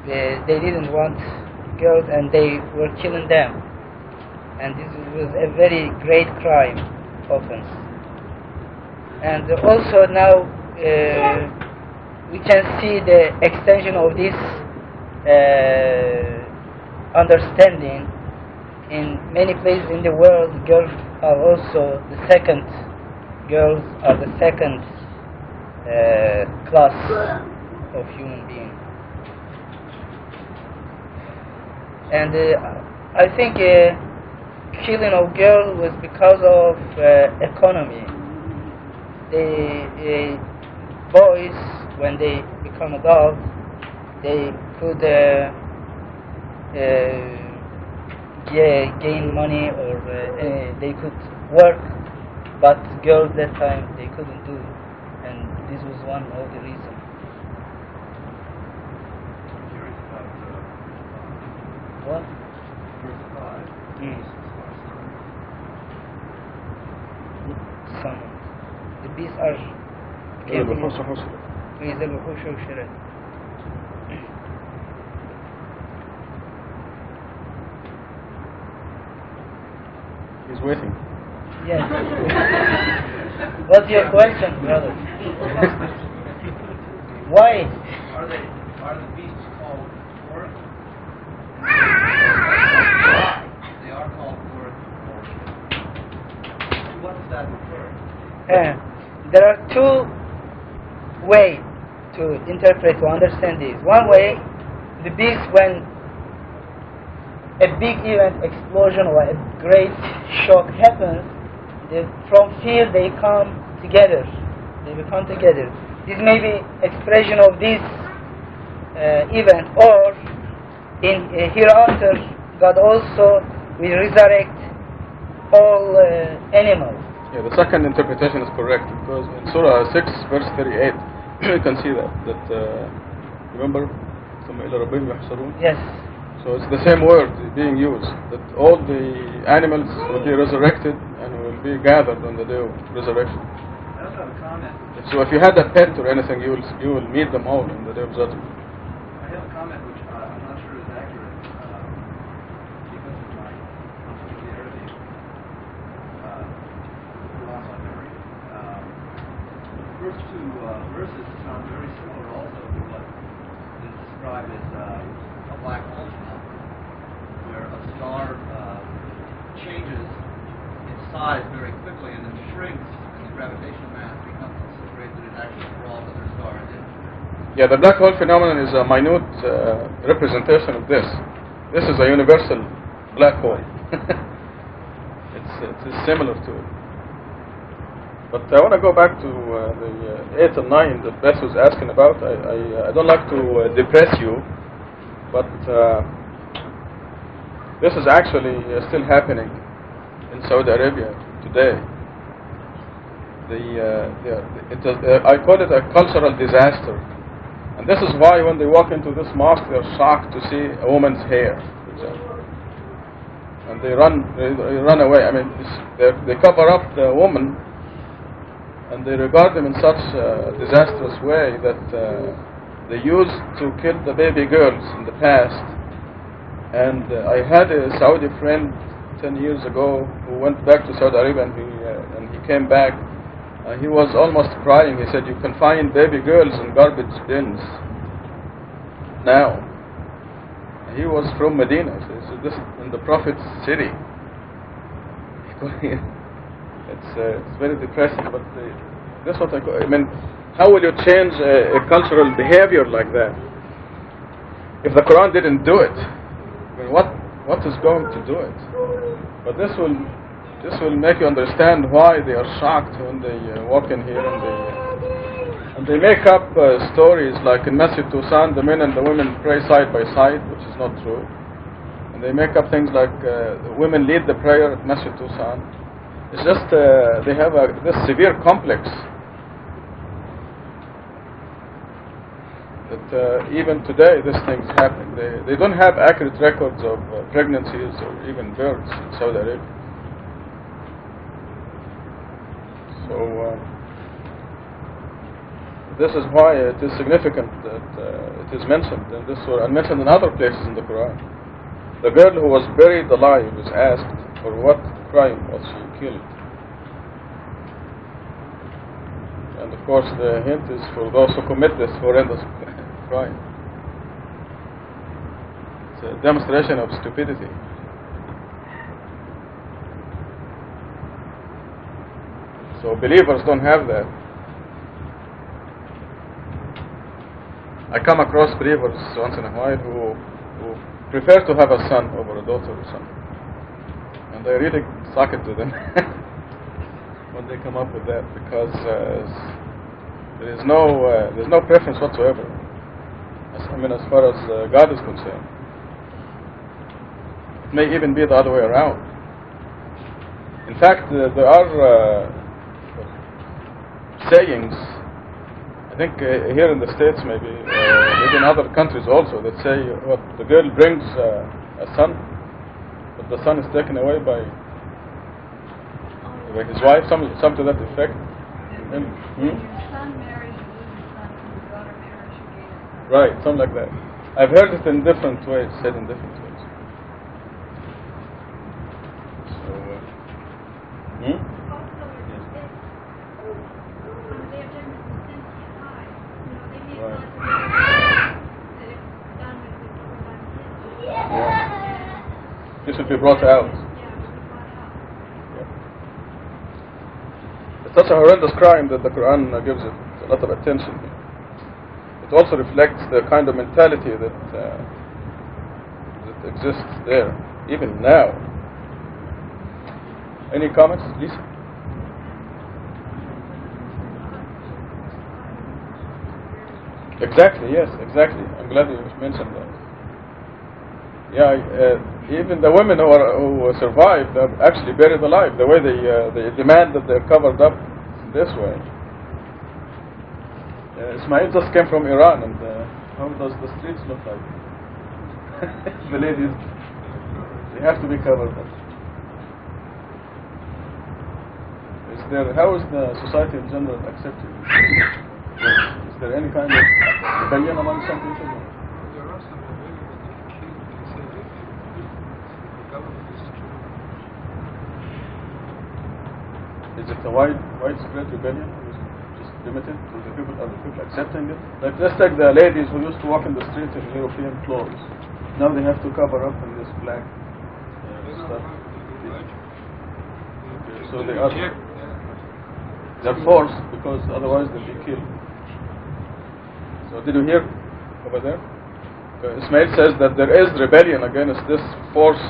They didn't want girls, and they were killing them. And this was a very great crime, offense. And also now we can see the extension of this understanding. In many places in the world, girls are also the second class of human beings. And I think killing of girls was because of economy. The boys, when they become adults, they could gain money, or they could work, but girls that time they couldn't do it, and this was one of the reasons. What? Some. The beasts are He's waiting. Yes. What's your question, brother? Why? Are the beasts called fourth? They are called fourth. What does that refer? There are two ways to interpret, to understand this. One way, the beast, when a big event, explosion or a great shock happens, from fear they come together. They become together. This may be expression of this event, or in hereafter, God also will resurrect all animals. Yeah, the second interpretation is correct, because in Surah 6, verse 38, you can see that remember, yes. So it's the same word being used, that all the animals will be resurrected and will be gathered on the day of resurrection. I also have a comment. So if you had a pet or anything, you will meet them all on the day of judgment. I have a comment which I'm not sure is accurate because of my familiarity with loss on memory. The first two verses sound very similar also to what is described as a black hole phenomenon, where a star changes its size very quickly and then shrinks, and the gravitational mass becomes so great that it actually draws other stars in. Yeah, the black hole phenomenon is a minute representation of this. This is a universal black hole. It's similar to it. But I want to go back to the 8 and 9 that Bess was asking about. I don't like to depress you, but this is actually still happening in Saudi Arabia today. I call it a cultural disaster. And this is why when they walk into this mosque, they're shocked to see a woman's hair, for example. And they run away. I mean, they cover up the woman, and they regard them in such a disastrous way that they used to kill the baby girls in the past. And I had a Saudi friend 10 years ago who went back to Saudi Arabia, and he came back. He was almost crying. He said, "You can find baby girls in garbage bins now." He was from Medina. So this in the Prophet's city. It's very depressing. But that's what I mean. How will you change a cultural behavior like that if the Quran didn't do it? I mean, what is going to do it? But this will make you understand why they are shocked when they walk in here, and they make up stories like in Masjid Tusan the men and the women pray side by side, which is not true. And they make up things like the women lead the prayer at Masjid Tusan. It's just they have this severe complex that even today this thing's happening. They don't have accurate records of pregnancies or even births in Saudi Arabia. So this is why it is significant that it is mentioned in this surah and mentioned in other places in the Quran. The girl who was buried alive was asked for what crime was she killed. And of course the hint is for those who commit this horrendous crime. It's a demonstration of stupidity. So believers don't have that. I come across believers once in a while who prefer to have a son over a daughter or something. And I really suck it to them when they come up with that, because there's no preference whatsoever. As far as God is concerned. It may even be the other way around. In fact, there are sayings, I think here in the States maybe, maybe in other countries also, that say what the girl brings a son, but the son is taken away by his wife, some to that effect. And, right, something like that. I've heard it in different ways, said in different ways. So, this should be brought out. It's such a horrendous crime that the Quran gives it a lot of attention. It also reflects the kind of mentality that exists there, even now. Any comments, please? Exactly, yes, exactly. I'm glad you mentioned that. Yeah, even the women who survived are actually buried alive. The way they demand that they're covered up this way. Ismail just came from Iran, and how does the streets look like? The ladies, they have to be covered up. How is the society in general accepted? Is there any kind of rebellion among some people? There are some rebellion, but they kill, they say that the government is true. Is it a widespread rebellion? Or is it just limited to the people? Are the people accepting it? Like, let's take the ladies who used to walk in the street in European clothes. Now they have to cover up in this black stuff. So they are. They're forced, because otherwise they'll be killed. So did you hear over there? Ismail says that there is rebellion against this forced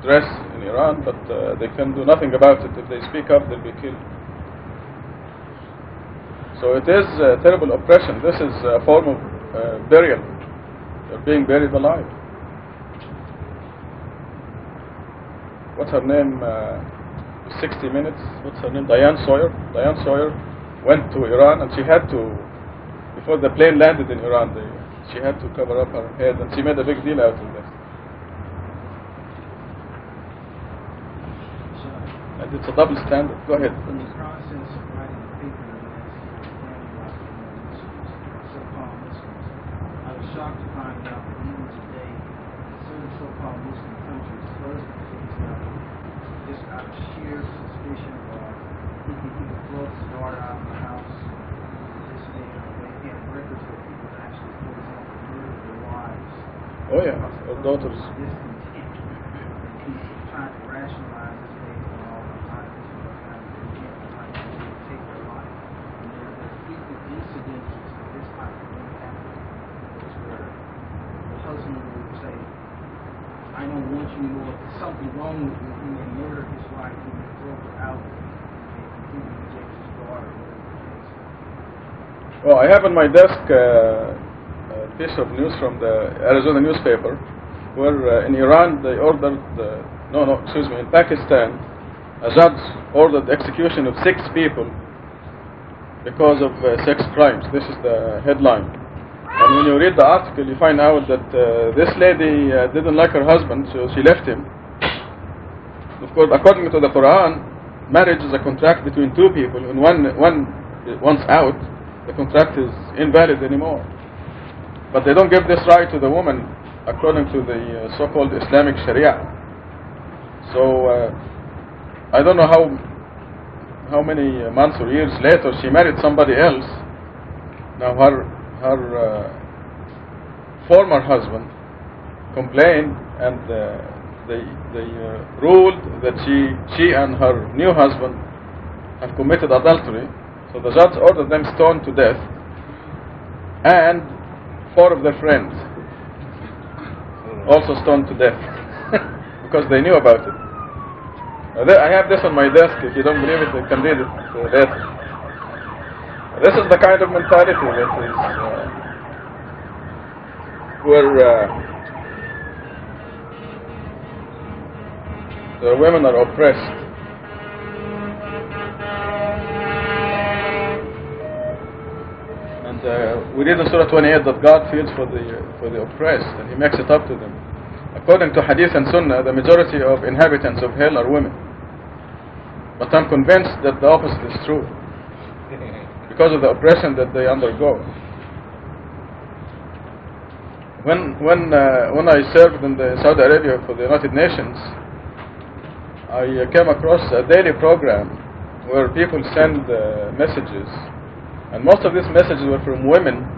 dress in Iran, but they can do nothing about it. If they speak up, they'll be killed. So it is terrible oppression. This is a form of burial. They're being buried alive. What's her name? 60 Minutes, what's her name? Diane Sawyer. Diane Sawyer went to Iran, and she had to, before the plane landed in Iran, she had to cover up her head, and she made a big deal out of this. And it's a double standard. Go ahead. In the process of writing a paper about so-called Muslims, I was shocked to find out that even today, certain so-called Muslim countries close the case now, just out of sheer suspicion or people throw his daughter out of the house. This day, they had records where people actually, for example, murdered their wives. Oh yeah, or daughters. Discontent. And he's trying to rationalize this based on all the violence and what kind of intent behind it to take their life. And there's frequent incidences of this type of thing happening, where the husband will say, I don't want you anymore. There's something wrong with you. He may murder his wife. He may throw her out. He may completely reject his daughter. Well, I have on my desk a piece of news from the Arizona newspaper, where in Iran they ordered, in Pakistan, a judge ordered the execution of 6 people because of sex crimes. This is the headline. And when you read the article, you find out that this lady didn't like her husband, so she left him. Of course, according to the Quran, marriage is a contract between 2 people, and once out, the contract is invalid anymore. But they don't give this right to the woman, according to the so-called Islamic Sharia. So I don't know how many months or years later she married somebody else. Now her former husband complained, and they ruled that she and her new husband have committed adultery. So the judge ordered them stoned to death, and 4 of their friends. also stoned to death because they knew about it. I have this on my desk. If you don't believe it, you can read it later. This is the kind of mentality that is where the women are oppressed. And we read in Surah 28 that God feels for the oppressed, and He makes it up to them. According to Hadith and Sunnah, the majority of inhabitants of hell are women. But I'm convinced that the opposite is true, because of the oppression that they undergo. When I served in Saudi Arabia for the United Nations, I came across a daily program where people send messages, and most of these messages were from women.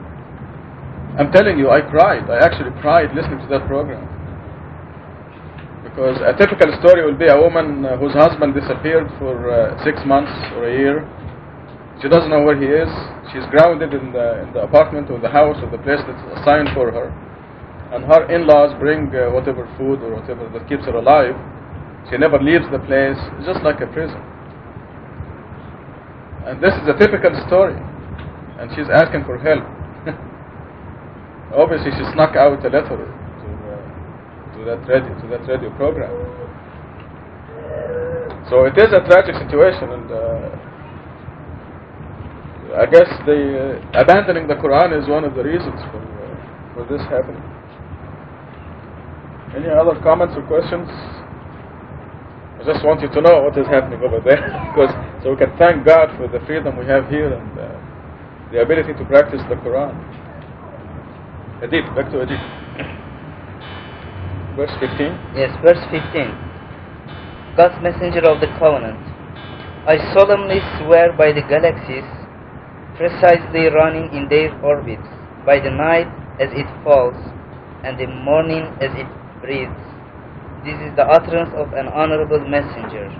I'm telling you, I cried. I actually cried listening to that program. Because a typical story will be a woman whose husband disappeared for 6 months or a year. She doesn't know where he is. She's grounded in the apartment or the house or the place that's assigned for her. And her in-laws bring whatever food or whatever that keeps her alive. She never leaves the place. It's just like a prison. And this is a typical story. And she's asking for help. Obviously, she snuck out a letter to that radio program. So it is a tragic situation, and I guess abandoning the Quran is one of the reasons for this happening. Any other comments or questions? I just want you to know what is happening over there, so we can thank God for the freedom we have here and the ability to practice the Quran. Edip, back to Edip. Verse 15. Yes, verse 15. God's messenger of the covenant. I solemnly swear by the galaxies, precisely running in their orbits, by the night as it falls, and the morning as it breathes. This is the utterance of an honorable messenger,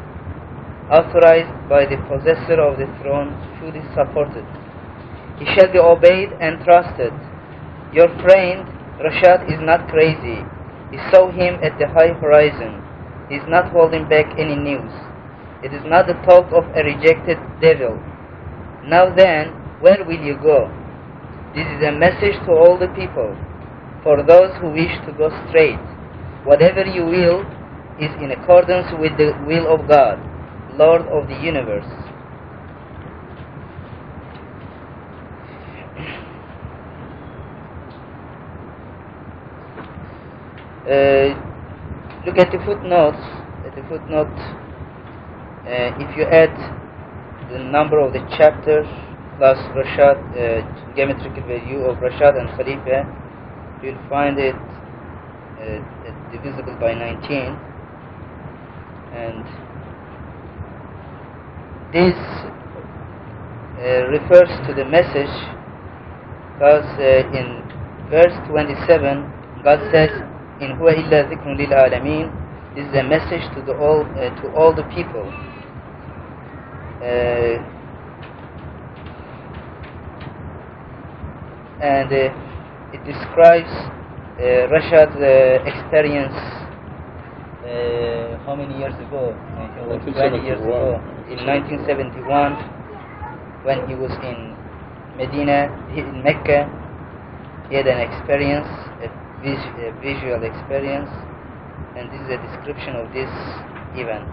authorized by the possessor of the throne, fully supported. He shall be obeyed and trusted. Your friend Reşad is not crazy. He saw him at the high horizon. He is not holding back any news. It is not the talk of a rejected devil. Now then, where will you go? This is a message to all the people, for those who wish to go straight. Whatever you will is in accordance with the will of God, Lord of the universe. Look at the footnotes. If you add the number of the chapters plus Reşad, geometrical value of Reşad and Khalifa, you'll find it divisible by 19, and this refers to the message, because in verse 27 God says, in huwa illa zikrun lil alamin. This is a message to all the people. And it describes Reşad's experience how many years ago? 20 years ago, in 1971, when he was in Medina, in Mecca. He had an experience, a visual experience, and this is a description of this event.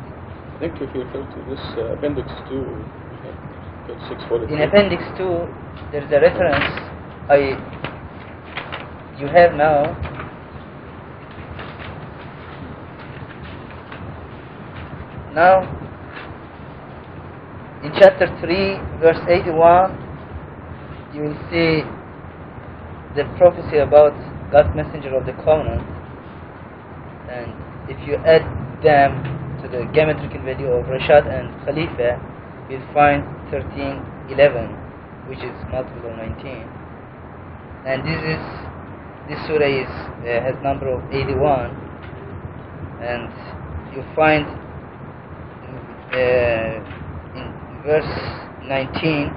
I think if you refer to this Appendix 2, page 643. In Appendix 2, there is a reference you have now. Now, in chapter 3, verse 81, you will see the prophecy about God's messenger of the covenant, and if you add them to the geometrical value of Reşad and Khalifa, you'll find 1311, which is multiple of 19. And this surah has number of 81, and you find in verse 19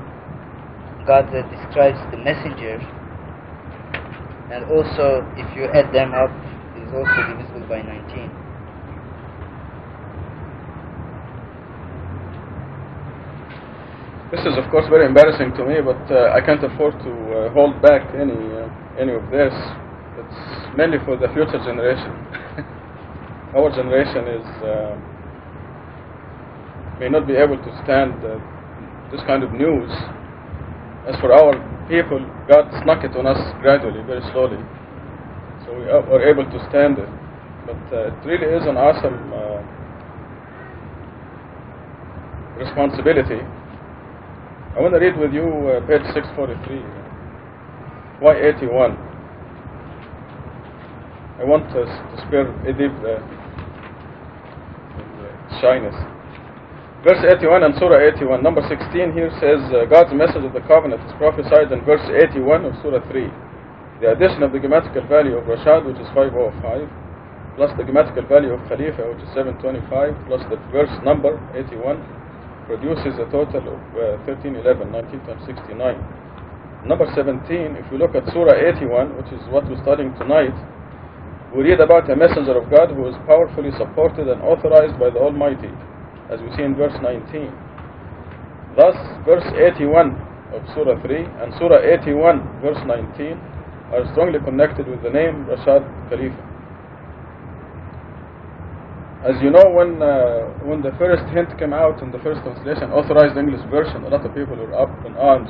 God describes the messenger, and also if you add them up, it is also divisible by 19. This is, of course, very embarrassing to me, but I can't afford to hold back any of this. It's mainly for the future generation. Our generation may not be able to stand this kind of news. As for our people, God snuck it on us gradually, very slowly, so we are able to stand it. But it really is an awesome responsibility. I want to read with you page 643, Y81. I want to spare Edip the shyness. Verse 81 and Surah 81. Number 16 here says, God's message of the covenant is prophesied in verse 81 of Surah 3. The addition of the grammatical value of Reşad, which is 505, plus the grammatical value of Khalifa, which is 725, plus the verse number 81, produces a total of 1311, 19 times 69. Number 17, if you look at Surah 81, which is what we're studying tonight, we read about a messenger of God who is powerfully supported and authorized by the Almighty, as we see in verse 19. Thus, verse 81 of Surah 3 and Surah 81, verse 19, are strongly connected with the name Reşad Khalifa. As you know, when the first hint came out in the first translation, authorized English version, a lot of people were up in arms,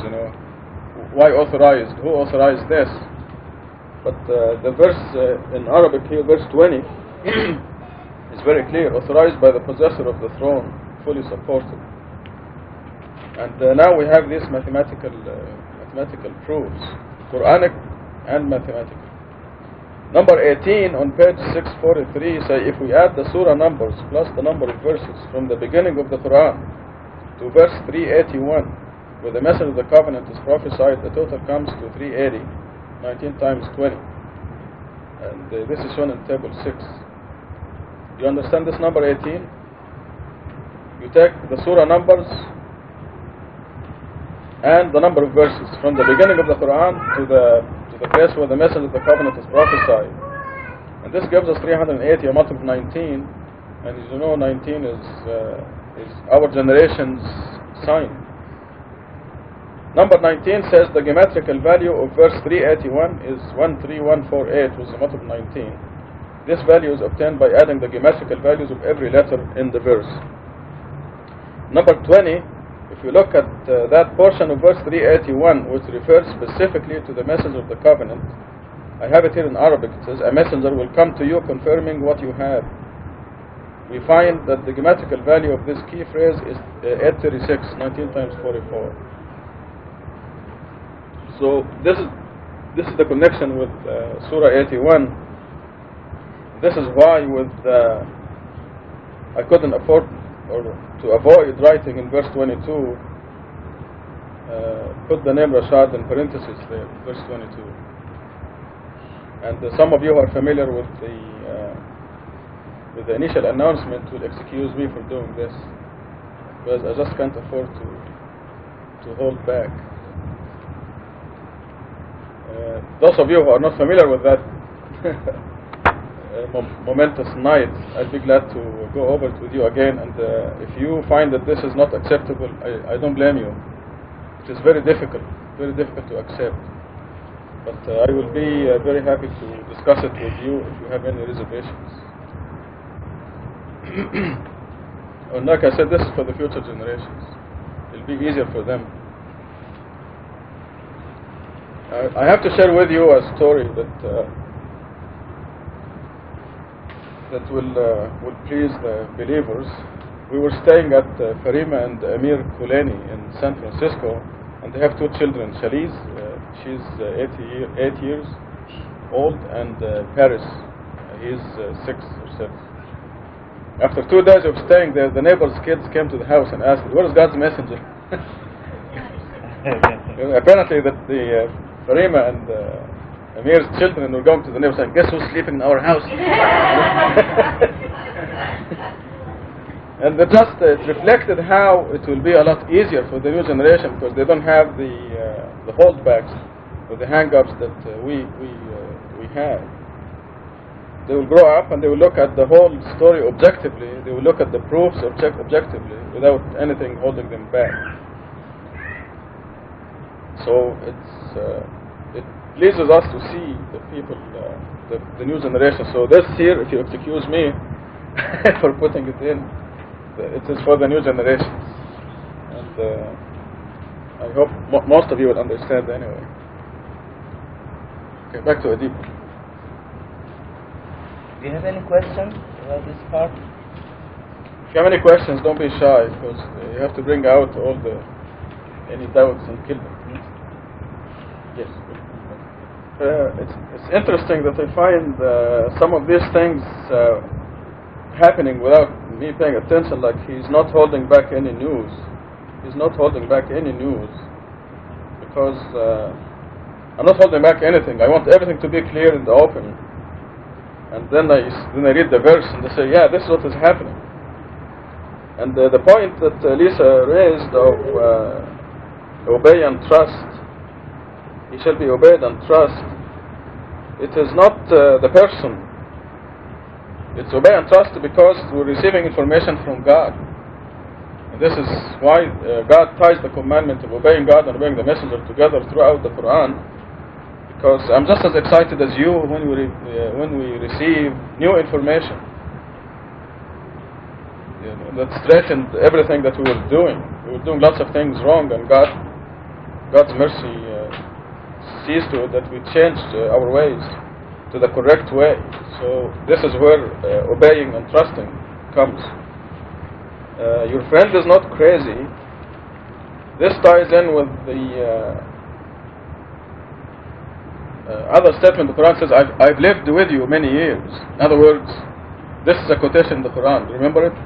why authorized? Who authorized this? But the verse in Arabic here, verse 20, is very clear, authorized by the possessor of the throne, fully supported. And now we have these mathematical proofs, Quranic and mathematical. Number 18 on page 643 say, if we add the surah numbers plus the number of verses from the beginning of the Quran to verse 381, where the message of the covenant is prophesied, the total comes to 380, 19 times 20. And this is shown in table 6. You understand this number 18? You take the surah numbers and the number of verses from the beginning of the Quran to the place where the message of the covenant is prophesied, and this gives us 380, a multiple of 19. And as you know, 19 is our generation's sign. Number 19 says the geometrical value of verse 381 is 13148, which is a multiple of 19. This value is obtained by adding the geometrical values of every letter in the verse. Number 20, if you look at that portion of verse 381, which refers specifically to the message of the covenant, I have it here in Arabic. It says, a messenger will come to you confirming what you have. We find that the grammatical value of this key phrase is 836, 19 times 44. So this is the connection with Surah 81. This is why I couldn't afford, or to avoid writing in verse 22, put the name Reşad in parentheses there, verse 22. And some of you are familiar with the initial announcement will excuse me for doing this, because I just can't afford to hold back. Those of you who are not familiar with that momentous night, I'd be glad to go over it with you again. And if you find that this is not acceptable, I don't blame you. It is very difficult to accept. But I will be very happy to discuss it with you if you have any reservations. And like I said, this is for the future generations. It'll be easier for them. I have to share with you a story that will please the believers. We were staying at Farima and Amir Kulani in San Francisco, and they have two children. Shaliz, she's 8 years old, and Paris, he's 6 or 7. After 2 days of staying there, the neighbor's kids came to the house and asked, "Where is God's messenger?" Apparently, that the Farima and Amir's children were going to the neighbor saying, "Guess who's sleeping in our house?" And it reflected how it will be a lot easier for the new generation, because they don't have the holdbacks or the hang-ups that we have. They will grow up and they will look at the whole story objectively. They will look at the proofs objectively without anything holding them back. So it pleases us to see the people, the new generation. So this here, if you excuse me for putting it in, it is for the new generations. And I hope most of you will understand anyway. Okay, back to Edip. Do you have any questions about this part? If you have any questions, don't be shy, because you have to bring out all any doubts and kill them. Yes. It's interesting that I find some of these things happening without me paying attention, like he's not holding back any news. He's not holding back any news, because I'm not holding back anything. I want everything to be clear in the open. And then I read the verse and they say, yeah, this is what is happening. And the point that Lisa raised of obey and trust, he shall be obeyed and trust, it is not the person. It's obey and trust because we're receiving information from God. And this is why God ties the commandment of obeying God and obeying the messenger together throughout the Quran. Because I'm just as excited as you when we receive new information that straightened everything that we were doing. We were doing lots of things wrong, and God's mercy sees to it that we changed our ways to the correct way. So this is where obeying and trusting comes. Your friend is not crazy. This ties in with the other statement. The Quran says, I've lived with you many years. In other words, this is a quotation in the Quran. Remember it?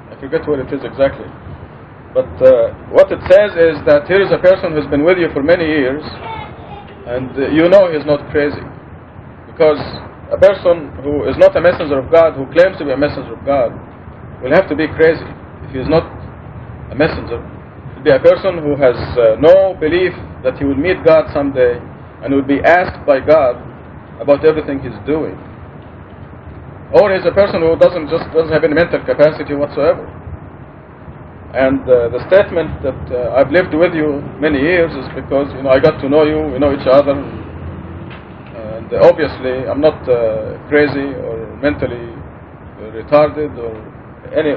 I forget what it is exactly. But what it says is that here is a person who's been with you for many years, and you know he's not crazy. Because a person who is not a messenger of God, who claims to be a messenger of God, will have to be crazy. If he is not a messenger, to be a person who has no belief that he will meet God someday, and will be asked by God about everything he's doing. Or he's a person who doesn't have any mental capacity whatsoever. And the statement that I've lived with you many years is because I got to know you, we know each other, and obviously I'm not crazy or mentally retarded or any.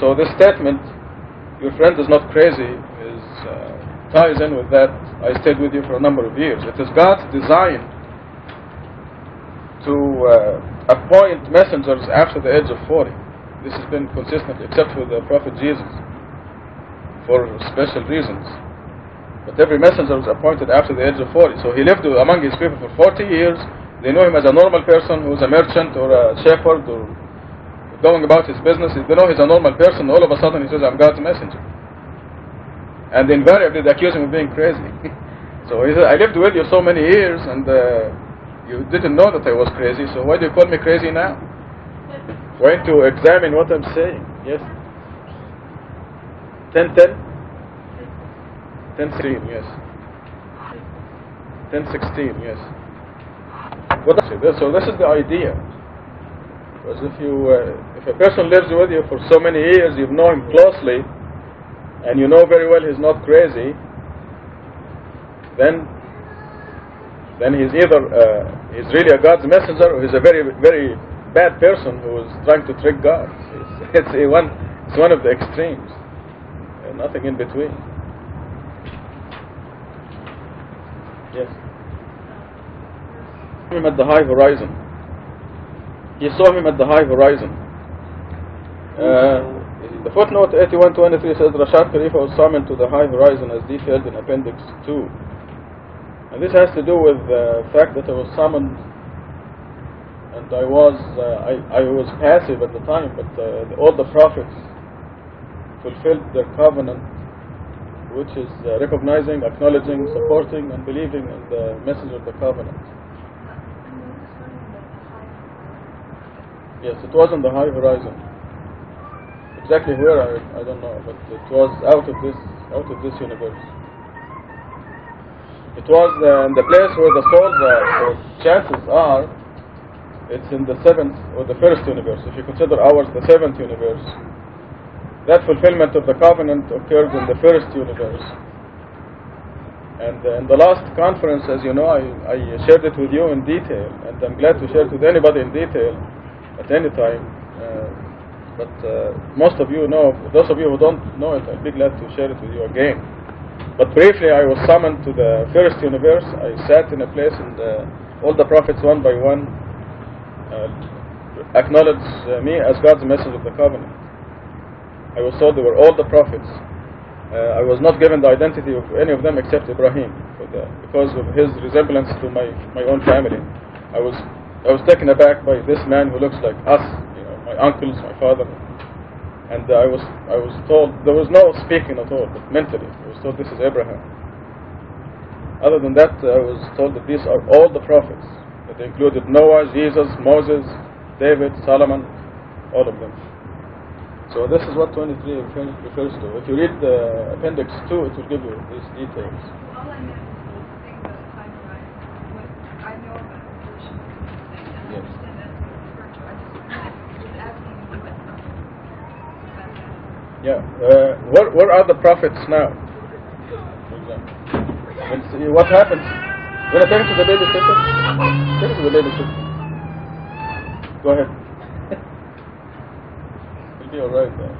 So this statement, your friend is not crazy, ties in with that. I stayed with you for a number of years. It is God's design to appoint messengers after the age of 40. This has been consistent, except for the Prophet Jesus, for special reasons. But every messenger was appointed after the age of 40. So he lived among his people for 40 years. They know him as a normal person who's a merchant or a shepherd or going about his business. They know he's a normal person. All of a sudden he says, I'm God's messenger. And invariably they accuse him of being crazy. So he said, I lived with you so many years and you didn't know that I was crazy, so why do you call me crazy now? Going to examine what I'm saying. Yes? 10:10? 10:16, yes. 10:16, yes. What is it? So this is the idea. Because if a person lives with you for so many years, you know him closely, and you know very well he's not crazy, then he's either he's really a God's messenger, or he's a very, very bad person who is trying to trick God. It's one of the extremes, and nothing in between. Yes. Him at the high horizon. He saw him at the high horizon. The footnote 8123 says Reşad Halife'den was summoned to the high horizon as detailed in Appendix 2. And this has to do with the fact that I was summoned, and I was passive at the time, but all the prophets fulfilled their covenant, which is recognizing, acknowledging, supporting, and believing in the message of the covenant. Yes, it was on the high horizon. Exactly where I don't know, but it was out of this universe. It was in the place where the chances are it's in the 7th or the 1st universe. If you consider ours the 7th universe, that fulfillment of the covenant occurred in the 1st universe. And in the last conference, as you know, I shared it with you in detail, and I'm glad to share it with anybody in detail at any time. But most of you know, those of you who don't know it, I'll be glad to share it with you again. But briefly, I was summoned to the 1st universe. I sat in a place, and all the prophets, one by one, acknowledged me as God's message of the covenant. I was told they were all the prophets. I was not given the identity of any of them except Ibrahim, because of his resemblance to my own family. I was taken aback by this man who looks like us, my uncles, my father, and I was told there was no speaking at all, but mentally I was told this is Abraham. Other than that, I was told that these are all the prophets. That they included Noah, Jesus, Moses, David, Solomon, all of them. So this is what 23 refers to. If you read the appendix 2, it will give you these details. All I meant was the thing about the timeline. What I know about evolution and Yes. understand that's what it's referred to. I just was asking you what about that. Yeah. Where are the prophets now? For example. And see what happens. When I take it to the babysitter, take it to the babysitter. Go ahead. You'll be alright there.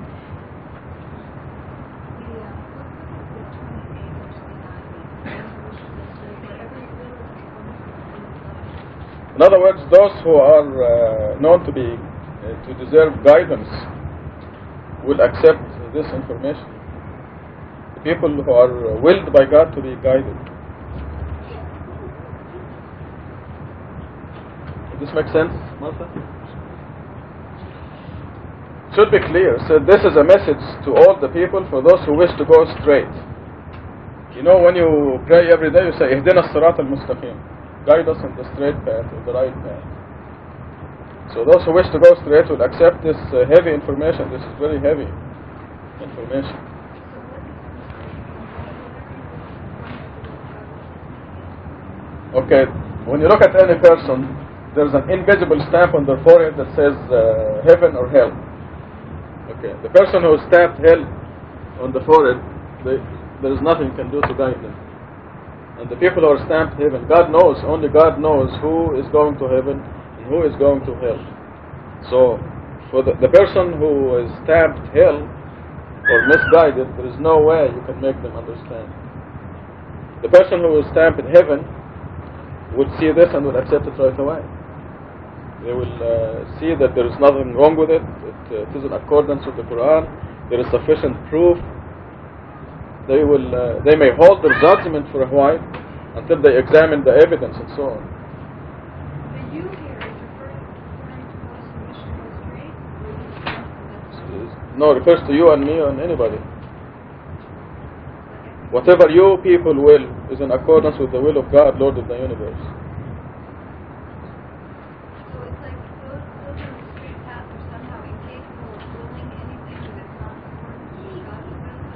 In other words, those who are known to be to deserve guidance will accept this information. The people who are willed by God to be guided. Does this make sense, Martha? Should be clear. So this is a message to all the people for those who wish to go straight. You know, when you pray every day, you say, "Ihdina as-sirat al-mustaqim." Guide us on the straight path, or the right path. So those who wish to go straight will accept this heavy information. This is very heavy information. Okay, when you look at any person, there's an invisible stamp on their forehead that says heaven or hell. Okay, the person who stamped hell on the forehead, there is nothing you can do to guide them. And the people who are stamped heaven, God knows, only God knows who is going to heaven and who is going to hell. So, for the person who is stamped hell or misguided, there is no way you can make them understand. The person who is stamped in heaven would see this and would accept it right away. They will see that there is nothing wrong with it. It is in accordance with the Quran. There is sufficient proof. They may hold their judgment for a while until they examine the evidence and so on. The you here is referring to those who wish to go straight? No, it refers to you and me and anybody. Whatever you people will is in accordance with the will of God, Lord of the universe. So it's like those on the straight path are somehow incapable of willing anything that's not according to God's will.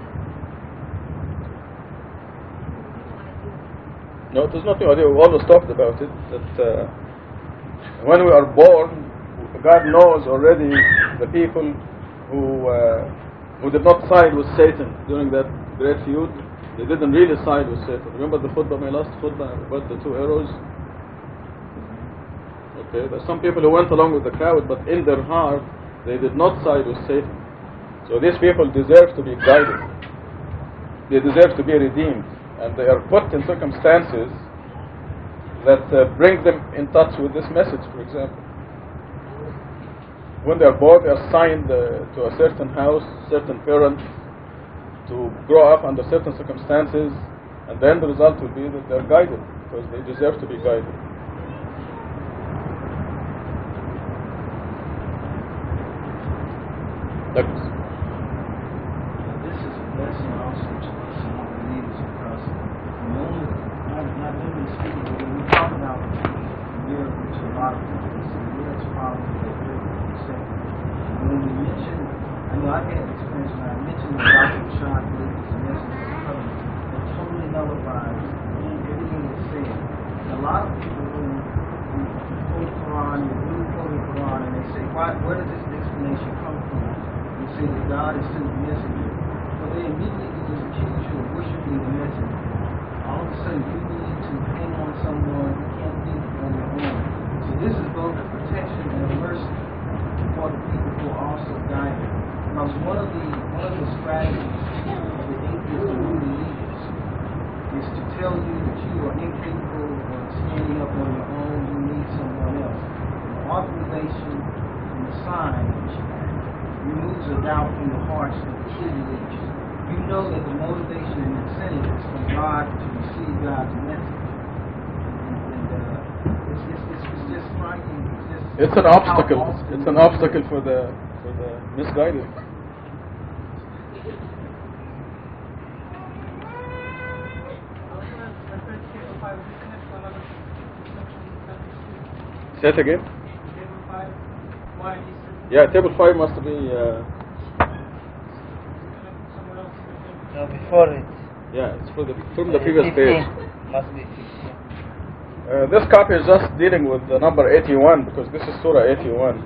No, it is not new idea. We always talked about it, that when we are born, God knows already the people who did not side with Satan during that great feud. They didn't really side with Satan. Remember the khutbah, my last khutbah, about the two arrows? Okay, there's some people who went along with the crowd, but in their heart, they did not side with Satan. So these people deserve to be guided. They deserve to be redeemed. And they are put in circumstances that bring them in touch with this message, for example. When they are born, they are assigned to a certain house, certain parents, to grow up under certain circumstances, and then the result will be that they are guided, because they deserve to be guided. Douglas. This is a blessing also to us and all believers, because the moment, not literally speaking, but when we talk about miracles, a lot of people say, well, it's probably a miracle, etc. And when we mention, I know I've had experience when I mentioned the Dr. Reşad Halife's message of the covenant, that totally nullifies everything that's said. And a lot of people who quote Quran and read where does this explanation come from? You say that God is sent a messenger, but they immediately just accuse you of worshiping the messenger. All of a sudden, you need to hang on someone, you can't think on your own. So this is both a protection and a mercy for the people who are also guided. Because one of the strategies of the atheist and ruling leaders is to tell you that you are incapable of standing up on your own, you need someone else. The authorization and the sign removes a doubt from the hearts of the true believers. You know that the motivation and incentive is from God to receive God's message. It's just striking. It's an obstacle. It's an obstacle for the misguided. Say it again. Yeah, table 5 must be. No, before it. Yeah, it's from the previous page. Must be 15. This copy is just dealing with the number 81 because this is Surah 81.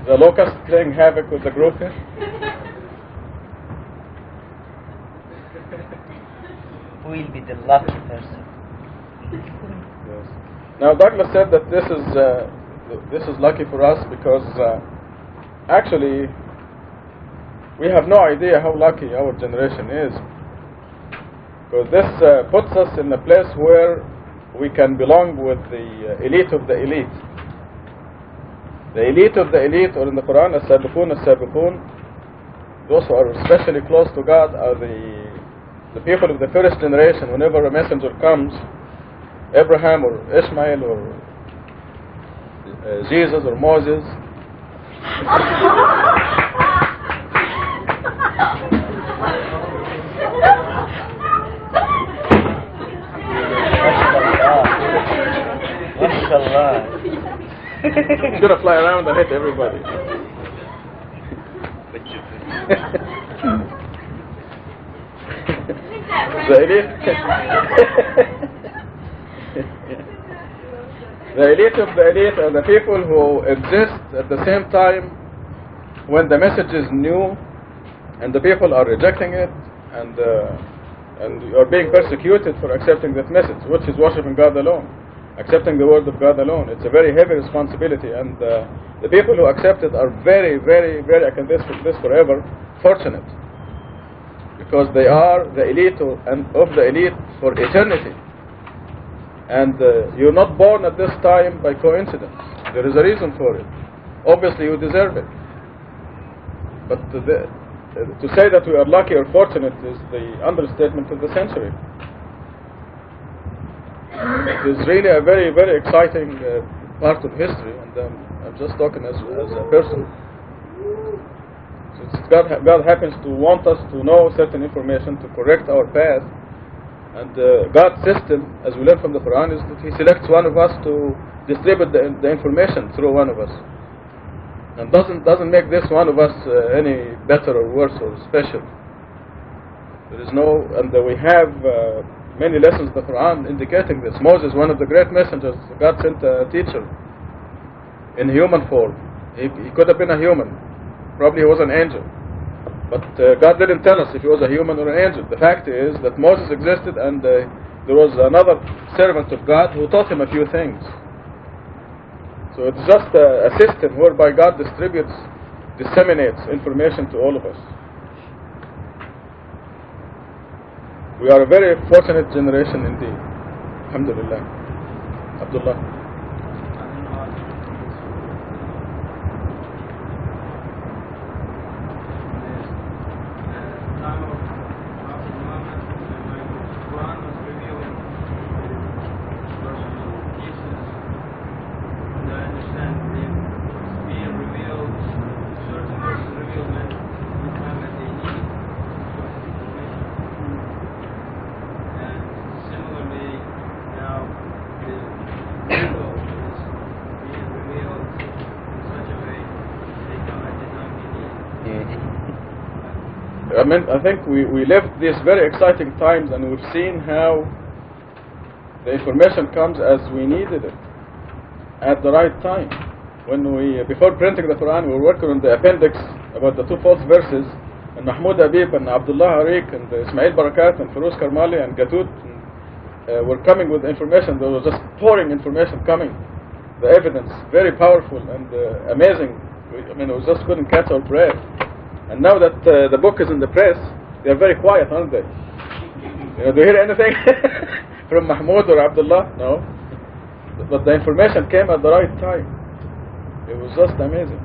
The locust playing havoc with the group here. Who will be the lucky person? Yes. Now Douglas said that this is lucky for us because actually we have no idea how lucky our generation is, because this puts us in a place where we can belong with the elite of the elite. The elite of the elite, or in the Quran, as-sabiqun, those who are especially close to God are the people of the first generation. Whenever a messenger comes, Abraham or Ishmael or Jesus or Moses, He's gonna fly around and hit everybody. The elite of the elite are the people who exist at the same time when the message is new and the people are rejecting it, and you are being persecuted for accepting that message, which is worshiping God alone, accepting the word of God alone. It's a very heavy responsibility, and the people who accept it are very, very, very, I can this forever, fortunate, because they are the elite of the elite for eternity. And you're not born at this time by coincidence. There is a reason for it. Obviously you deserve it. But to say that we are lucky or fortunate is the understatement of the century. It is really a very, very exciting part of history, and I'm just talking as a person. So God happens to want us to know certain information to correct our path, and God's system, as we learn from the Quran, is that He selects one of us to distribute the information through one of us, and doesn't make this one of us any better or worse or special. There is no, and we have many lessons in the Quran indicating this. Moses, one of the great messengers, God sent a teacher in human form. He could have been a human. Probably he was an angel. But God didn't tell us if he was a human or an angel. The fact is that Moses existed, and there was another servant of God who taught him a few things. So it's just a system whereby God disseminates information to all of us. We are a very fortunate generation indeed. Alhamdulillah. Abdullah. I think we lived these very exciting times, and we've seen how the information comes as we needed it, at the right time. When we, before printing the Quran, we were working on the appendix about the 2 false verses, and Mahmoud Habib and Abdullah Harik and Ismail Barakat and Feroz Karmali and Gatut were coming with information. There was just pouring information coming. The evidence, very powerful and amazing. I mean, we just couldn't catch our breath. And now that the book is in the press, they are very quiet, aren't they? You know, do you hear anything from Mahmoud or Abdullah? No. But the information came at the right time. It was just amazing.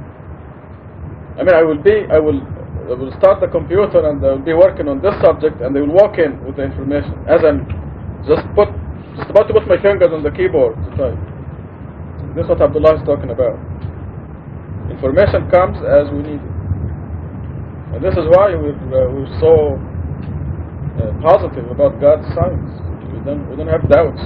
I mean, I will start the computer and I will be working on this subject, and they will walk in with the information as I'm just about to put my fingers on the keyboard to type. This is what Abdullah is talking about. Information comes as we need it, and this is why we're so positive about God's signs. We don't have doubts.